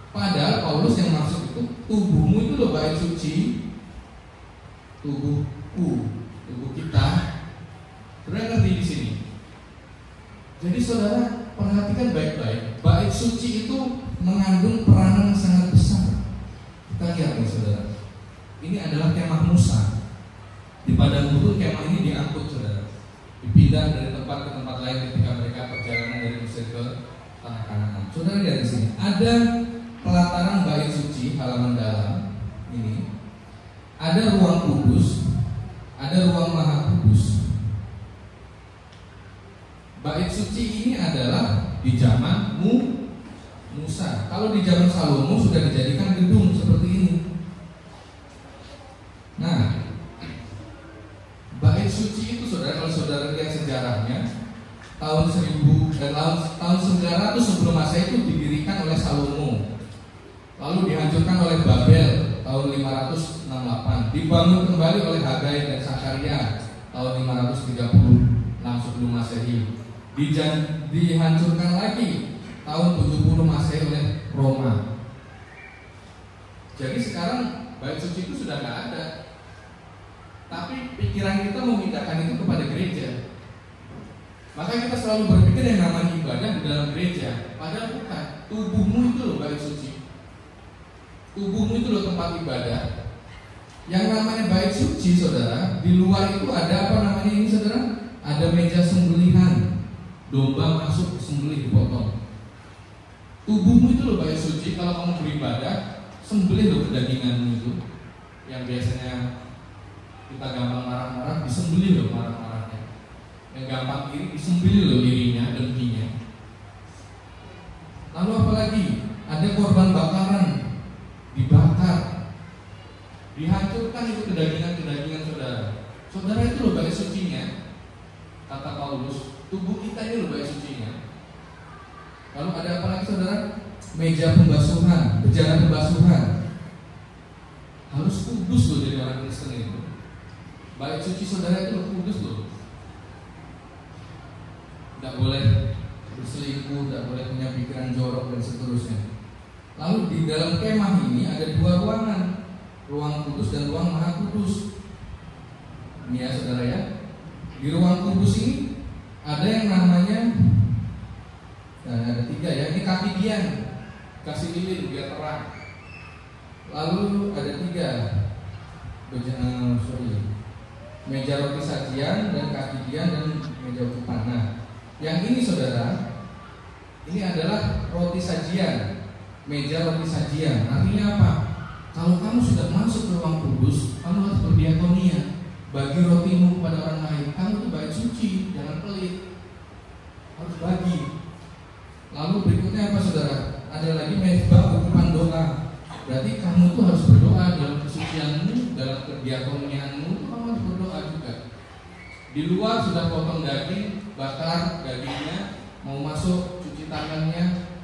Padahal Paulus yang maksud itu tubuhmu itu loh bait suci. Tubuhku, tubuh kita. Saudara ngerti di sini? Jadi saudara perhatikan baik-baik. Bait suci itu mengandung peranan yang sangat besar. Kita lihat nih, saudara. Ini adalah kemah Musa. Di padang gurun kemah ini diangkut, saudara. Dipindah dari tempat ke tempat lain ketika mereka perjalanan dari Mesir ke tanah Kanaan. Saudara lihat di sini. Ada pelataran bait suci halaman dalam ini. Ada ruang kudus, ada ruang maha kudus. Bait suci ini adalah di zaman Musa. Kalau di zaman Salomo sudah dijadikan gedung seperti ini. Nah, bait suci itu, saudara, kalau saudara lihat sejarahnya, tahun 900 sebelum Masehi itu didirikan oleh Salomo. Lalu dihancurkan oleh Babel tahun 568. Dibangun kembali oleh Hagai dan Sakaria tahun 536 sebelum Masehi. Dihancurkan lagi tahun 70 Masehi oleh Roma. Jadi sekarang bait suci itu sudah nggak ada. Tapi pikiran kita memindahkan itu kepada gereja. Maka kita selalu berpikir yang namanya ibadah di dalam gereja. Padahal bukan. Tubuhmu itu loh bait suci. Tubuhmu itu loh tempat ibadah. Yang namanya bait suci, saudara, di luar itu ada apa namanya ini, saudara? Ada meja sembelihan. Domba masuk sembelih dipotong. Tubuhmu itu loh bait suci. Kalau kamu beribadah, sembelih loh kedaginganmu itu. Yang biasanya kita gampang marah-marah, disembelih loh marah-marahnya. Yang gampang iri, disembelih loh irinya, dengkinya. Lalu apalagi? Ada korban bakaran, dibakar, dihancurkan itu kedagingan-kedagingan saudara. Saudara itu loh bait sucinya. Kata Paulus, tubuh kita ini loh bait sucinya. Lalu ada apa lagi, saudara? Meja pembasuhan, bejana pembasuhan. Harus kudus loh jadi orang Kristen itu. Bait suci saudara itu loh kudus loh. Tidak boleh berselingkuh, tidak boleh punya pikiran jorok dan seterusnya. Lalu di dalam kemah ini ada 2 ruangan, ruang kudus dan ruang maha kudus. Ini ya, saudara ya. Di ruang kudus ini ada yang namanya, ada 3 ya. Ini kaki dian, kasih lilin biar terang. Lalu ada 3 meja roti sajian dan kaki dian dan meja utupan. Nah, yang ini, saudara, ini adalah roti sajian, meja roti sajian. Artinya apa? Kalau kamu sudah masuk ke ruang kudus, kamu harus berdiakonia, bagi rotimu kepada orang lain. Kamu itu bait suci, jangan pelit, harus bagi. Lalu berikutnya apa, saudara? Ada lagi mezbah ukupan doa. Berarti kamu tuh harus berdoa dalam kesucianmu, dalam kediakonianmu, kamu harus berdoa juga. Di luar sudah potong daging, bakar dagingnya, mau masuk cuci tangannya,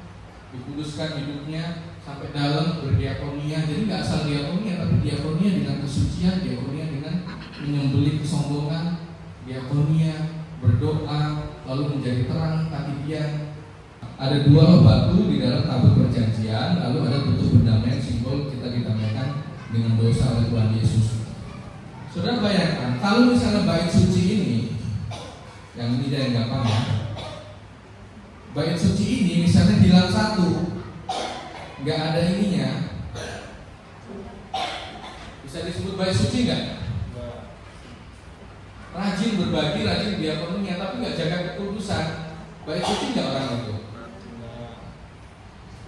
dikuduskan hidupnya sampai dalam berdiakonia. Jadi nggak asal diakonia, tapi diakonia dengan kesucian, diakonia dengan menyembelih kesombongan, diakonia berdoa lalu menjadi terang kaki dia. Ada 2 loh batu di dalam tabut perjanjian, lalu ada bentuk berdamaian, simbol kita didamaikan dengan dosa oleh Tuhan Yesus. Saudara bayangkan, kalau misalnya bait suci ini, yang ini yang gampang ya, bait suci ini misalnya hilang satu, nggak ada ininya, bisa disebut bait suci nggak? Rajin berbagi, rajin diakoninya, tapi nggak jaga kekudusan, bait suci nggak orang itu?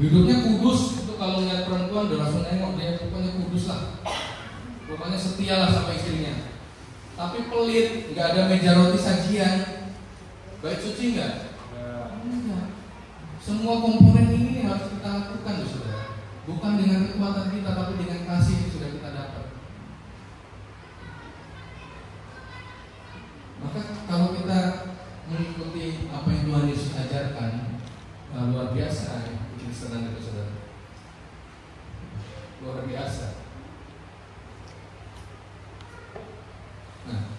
Hidupnya kudus, itu kalau lihat perempuan udah langsung nengok, dia pokoknya kudus lah, pokoknya setia lah sama istrinya. Tapi pelit, nggak ada meja roti sajian, bait suci nggak? Enggak. Semua komponen ini harus kita lakukan, saudara. Bukan dengan kekuatan kita, tapi dengan kasih yang sudah kita dapat. Maka kalau kita mengikuti apa yang Tuhan Yesus ajarkan, luar biasa ya. Senang itu saudara, luar biasa. Nah,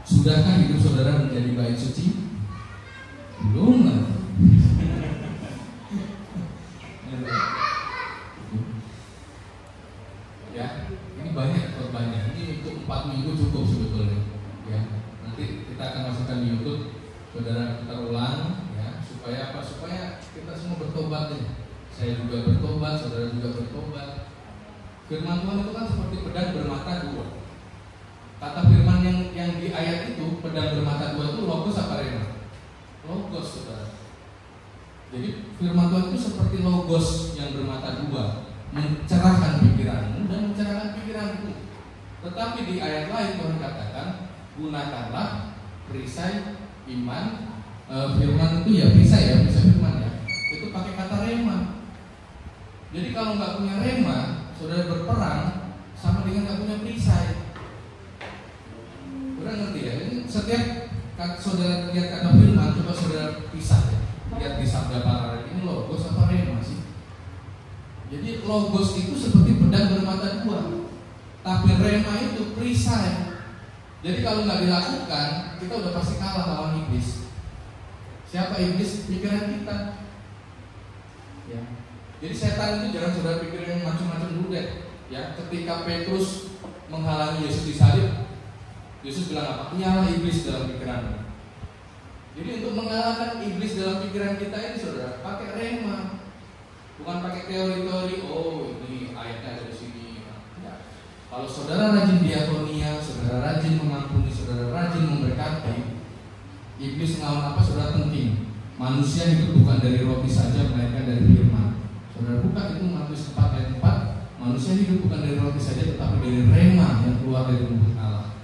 sudahkah hidup saudara menjadi bait suci? Belum lah. Ya, ini banyak korbannya. Ini untuk 4 minggu cukup sebetulnya. Ya, nanti kita akan masukkan di YouTube, saudara kita ulang, ya, supaya apa? Supaya kita semua bertobat ya. Saya juga bertobat, saudara juga bertobat. Firman Tuhan itu kan seperti pedang bermata dua. Kata firman yang di ayat itu, pedang bermata dua itu logos apa rema? Logos, saudara. Jadi firman Tuhan itu seperti logos yang bermata dua, mencerahkan pikiranmu dan mencerahkan pikiranku. Tetapi di ayat lain Tuhan katakan, gunakanlah perisai iman. Firman itu ya perisai ya, perisai firman ya. Itu pakai kata rema. Jadi kalau nggak punya rema, saudara berperang sama dengan nggak punya perisai. Saudara ngerti ya? Ini setiap saudara lihat kata firman, coba saudara pisah ya. Lihat di Sabda Paralel ini logos apa rema sih? Jadi logos itu seperti pedang bermata dua, tapi rema itu perisai. Jadi kalau nggak dilakukan, kita udah pasti kalah lawan iblis. Siapa iblis? Pikiran kita. Ya. Jadi setan itu jangan saudara pikirin macam-macam dulu deh. Ya, ketika Petrus menghalangi Yesus disalib, Yesus bilang apa? Nyala iblis dalam pikiranmu. Jadi untuk mengalahkan iblis dalam pikiran kita ini, saudara, pakai rema, bukan pakai teori-teori. Oh, ini ayatnya dari sini. Ya. Kalau saudara rajin diakonia, saudara rajin mengampuni, saudara rajin memberkati, iblis ngelawan apa? Saudara penting. Manusia hidup bukan dari roti saja, melainkan dari firman. Saudara buka itu Matius 4 ayat 4. Manusia hidup bukan dari roti saja, tetapi dari rema yang keluar dari mulut Allah.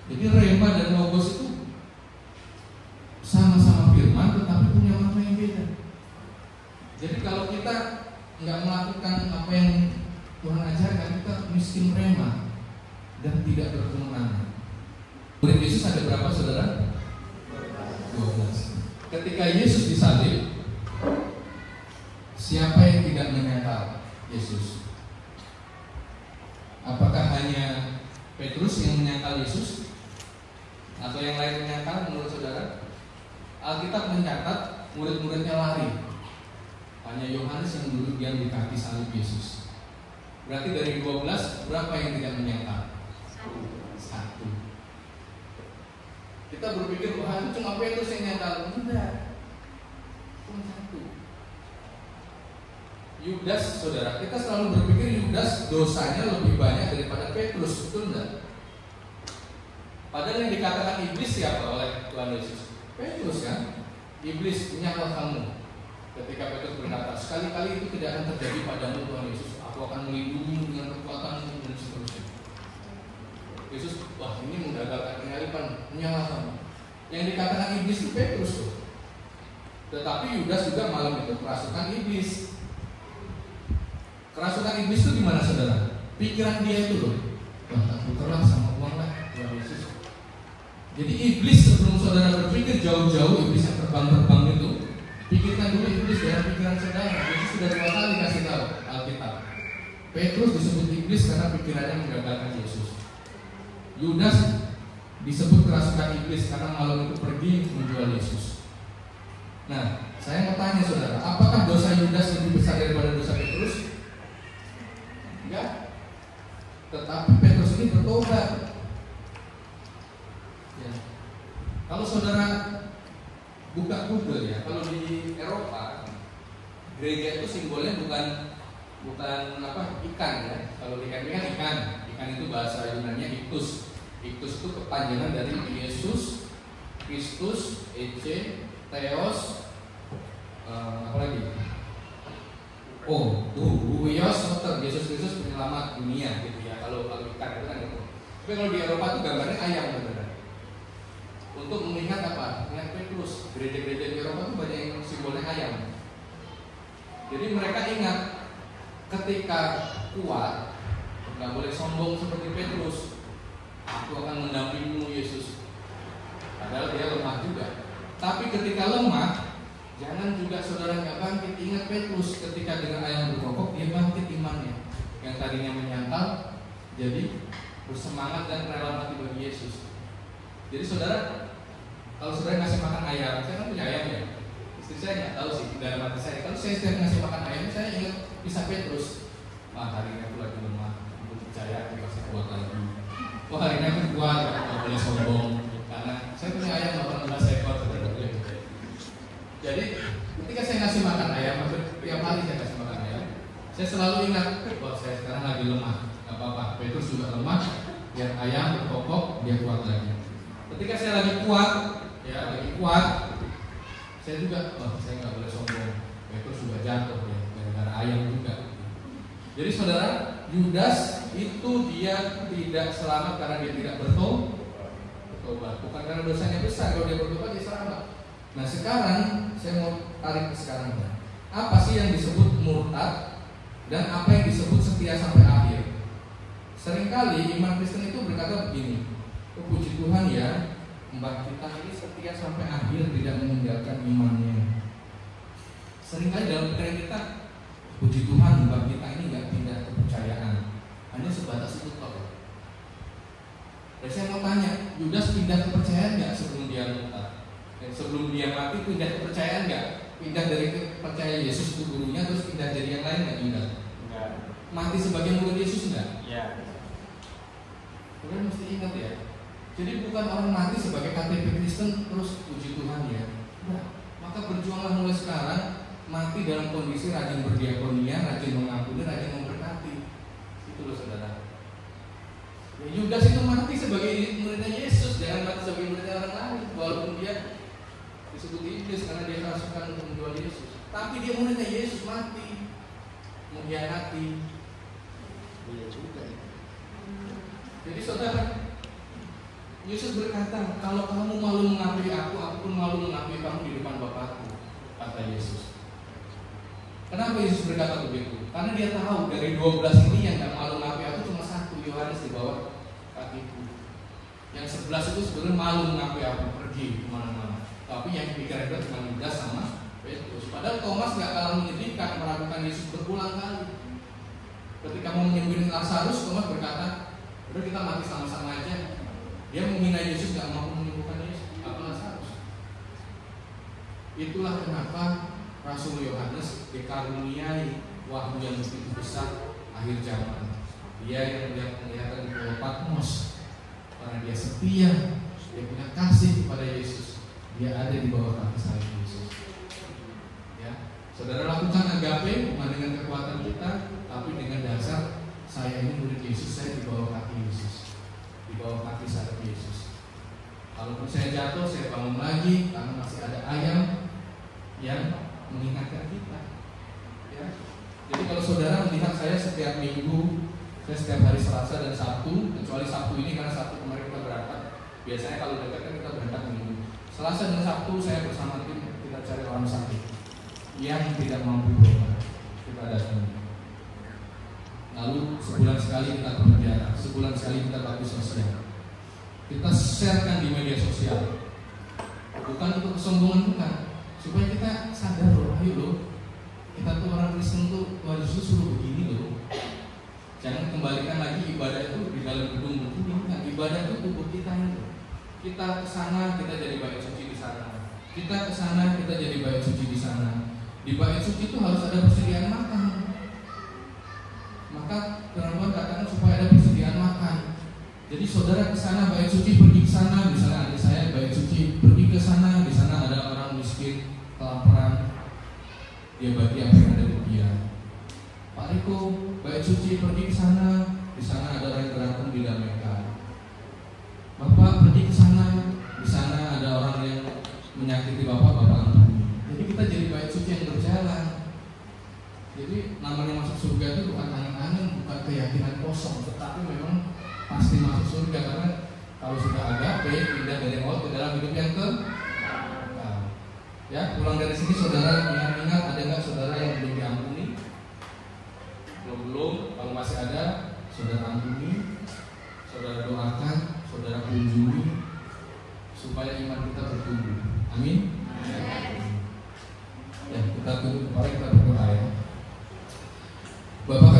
Jadi rema dan logos itu sama-sama firman, tetapi punya makna yang beda. Jadi kalau kita nggak melakukan apa yang Tuhan ajarkan, kita miskin rema dan tidak berkemenangan. Murid Yesus ada berapa, saudara? 12. Ketika Yesus disalib, siapa yang tidak menyangkal Yesus? Apakah hanya Petrus yang menyangkal Yesus? Atau yang lain menyangkal menurut saudara? Alkitab mencatat murid-muridnya lari. Hanya Yohanes yang duduk diam di kaki salib Yesus. Berarti dari 12, berapa yang tidak menyangkal? 1. Kita berpikir, wah itu cuma Petrus yang nyangkal. Enggak, cuma 1. Yudas, saudara, kita selalu berpikir Yudas dosanya lebih banyak daripada Petrus, betul enggak? Padahal yang dikatakan iblis siapa oleh Tuhan Yesus? Petrus kan? Iblis, menyangkal kamu. Ketika Petrus berkata, sekali-kali itu tidak akan terjadi padamu Tuhan Yesus. Aku akan melindungimu dengan kekuatanmu dan seterusnya. Yesus, wah ini menggagalkan penyaliban, menyangkal kamu. Yang dikatakan iblis itu Petrus tuh. Tetapi Yudas juga malam itu kerasukan iblis. Kerasukan iblis itu gimana, saudara? Pikiran dia itu loh, wah tak tukerlah sama uang lah Tuhan Yesus. Jadi iblis sebelum saudara berpikir jauh-jauh, iblis yang terbang-terbang itu, pikirkan dulu iblis dalam pikiran saudara. Yesus sudah 2 kali kasih tahu Alkitab. Petrus disebut iblis karena pikirannya menggagalkan Yesus. Yudas disebut kerasukan iblis karena malam itu pergi menjual Yesus. Nah, saya mau tanya saudara, apakah dosa Yudas lebih besar daripada dosa Petrus? Enggak. Tetapi Petrus ini bertobat. Gereja itu simbolnya bukan apa, ikan ya. Kalau ikan itu kan ikan itu bahasa Yunani-nya iktus. Iktus itu kepanjangan dari Yesus, Kristus, Theos, apa lagi? Huios, Yesus Kristus penyelamat dunia gitu ya. Kalau ikan itu kan itu. Tapi kalau di Eropa itu gambarnya ayam benar. Untuk mengingat apa? Mengingat Petrus. Gereja-gereja di Eropa itu banyak yang simbolnya ayam. Jadi mereka ingat ketika kuat, nggak boleh sombong seperti Petrus. Aku akan mendampingimu Yesus. Padahal dia lemah juga. Tapi ketika lemah, jangan juga saudara nggak bangkit. Ingat Petrus, ketika dengan ayam berkokok, dia bangkit imannya. Yang tadinya menyangkal, jadi bersemangat dan rela mati bagi Yesus. Jadi saudara, kalau saudara ngasih makan ayam, saya kan punya ayam ya. Istri saya nggak tahu sih dalam hati saya. Kalau saya setiap ngasih makan ayam, saya ingat kisah Petrus. Wah, hari ini aku lagi lemah, aku percaya aku pasti kuat lagi. Wah, hari ini aku kuat, nggak boleh sombong. Karena saya punya ayam 18 ekor. Jadi ketika saya ngasih makan ayam, tiap hari saya kasih makan ayam, saya selalu ingat, bahwa saya sekarang lagi lemah. Gak apa-apa, Petrus juga lemah. Biar ayam berkokok, dia kuat lagi. Ketika saya lagi kuat, saya juga, saya nggak boleh sombong. Petrus juga jatuh ya, gara-gara ayam juga. Jadi saudara, Yudas itu dia tidak selamat karena dia tidak bertobat, bukan karena dosanya besar. Kalau dia bertobat dia selamat. Nah sekarang saya mau tarik ke sekarang. Apa sih yang disebut murtad dan apa yang disebut setia sampai akhir? Seringkali iman Kristen itu berkata begini, puji Tuhan ya, mbak kita ini setia sampai akhir, tidak meninggalkan imannya. Seringkali dalam pikiran kita, puji Tuhan mbak kita ini nggak pindah kepercayaan, hanya sebatas itu kok. Dan saya mau tanya, Yudas pindah kepercayaan nggak sebelum dia murtad? Sebelum dia mati pindah kepercayaan nggak? Pindah dari percaya Yesus itu gurunya terus pindah dari yang lain nggak Yudas? Enggak. Mati sebagai murid Yesus nggak? Iya. Kalian mesti ingat ya. Jadi bukan orang mati sebagai KTP Kristen terus puji Tuhan ya. Nah, maka berjuanglah mulai sekarang, mati dalam kondisi rajin berdiakonia, rajin mengampuni, rajin memberkati. Itu loh saudara. Ya, Yudas itu mati sebagai muridnya Yesus, jangan mati sebagai muridnya orang lain. Walaupun dia disebut iblis karena dia kerasukan untuk menjual Yesus, tapi dia muridnya Yesus, mati mengkhianati. Iya juga ya. Jadi saudara, Yesus berkata, kalau kamu malu mengakui aku pun malu mengakui kamu di depan Bapakku, kata Yesus. Kenapa Yesus berkata begitu? Karena dia tahu dari 12 ini yang gak malu mengakui aku cuma satu, Yohanes di bawah kakiku. Yang 11 itu sebenarnya malu mengakui aku, pergi kemana-mana. Tapi yang dikira-kira cuma Yudas sama Petrus. Padahal Thomas gak kalah menyedihkan, meragukan Yesus berulang kali. Ketika mau menyembuhin Lazarus, Thomas berkata, udah kita mati sama-sama aja. Dia menghina Yesus, gak mau menyembuhkan Yesus, apa Lazarus. Itulah kenapa Rasul Yohanes dikaruniai wahyu yang begitu besar akhir zaman. Dia yang melihat di Pulau Patmos, karena dia setia, dia punya kasih kepada Yesus. Dia ada di bawah kaki salib Yesus. Ya, saudara lakukan agape bukan dengan kekuatan kita, tapi dengan dasar saya ini murid Yesus, saya di bawah kaki Yesus, di bawah kaki salib Yesus. Kalaupun saya jatuh, saya bangun lagi karena masih ada ayam yang mengingatkan kita. Ya. Jadi kalau saudara melihat saya setiap minggu, saya setiap hari Selasa dan Sabtu, kecuali Sabtu ini karena Sabtu kemarin kita berangkat. Biasanya kalau dekat kan kita berangkat minggu. Selasa dan Sabtu saya bersama tim kita cari orang sakit yang tidak mampu berobat, kita datang. Lalu sebulan sekali kita berbicara, sebulan sekali kita bakti sosial. Kita sharekan di media sosial. Bukan untuk kesombongan, bukan. Supaya kita sadar loh, ayo loh, kita tuh orang Kristen tuh Yesus suruh begini loh. Jangan kembalikan lagi ibadah itu di dalam gedung begini. Nah, ibadah itu tubuh kita itu. Kita kesana, kita jadi bait suci di sana. Kita kesana, kita jadi bait suci di sana. Di bait suci itu harus ada persediaan makan. Maka Tuhan katakan supaya ada persediaan makan. Jadi saudara kesana bait suci, pergi ke sana. Misalnya adik saya bait suci, pergi ke sana. Di sana ada orang miskin, kelaparan. Dia bagi apa yang ada praktikum, bait suci, pergi ke sana. Di sana ada orang yang berantem didamaikan. Bapak pergi ke sana, di sana ada orang yang menyakiti bapak ampuni. Jadi kita jadi bait suci yang berjalan. Jadi namanya masuk surga itu bukan angan-angan, bukan keyakinan kosong, tetapi memang pasti masuk surga karena kalau sudah agape, pindah dari maut ke dalam hidup yang ya, pulang dari sini saudara ingat-ingat ada nggak saudara yang belum diampuni? Belum. Kalau masih ada, saudara ampuni, saudara doakan, saudara kunjungi supaya iman kita bertumbuh. Amin. Ya, kita tunggu, mari kita berdoa ya. Bapak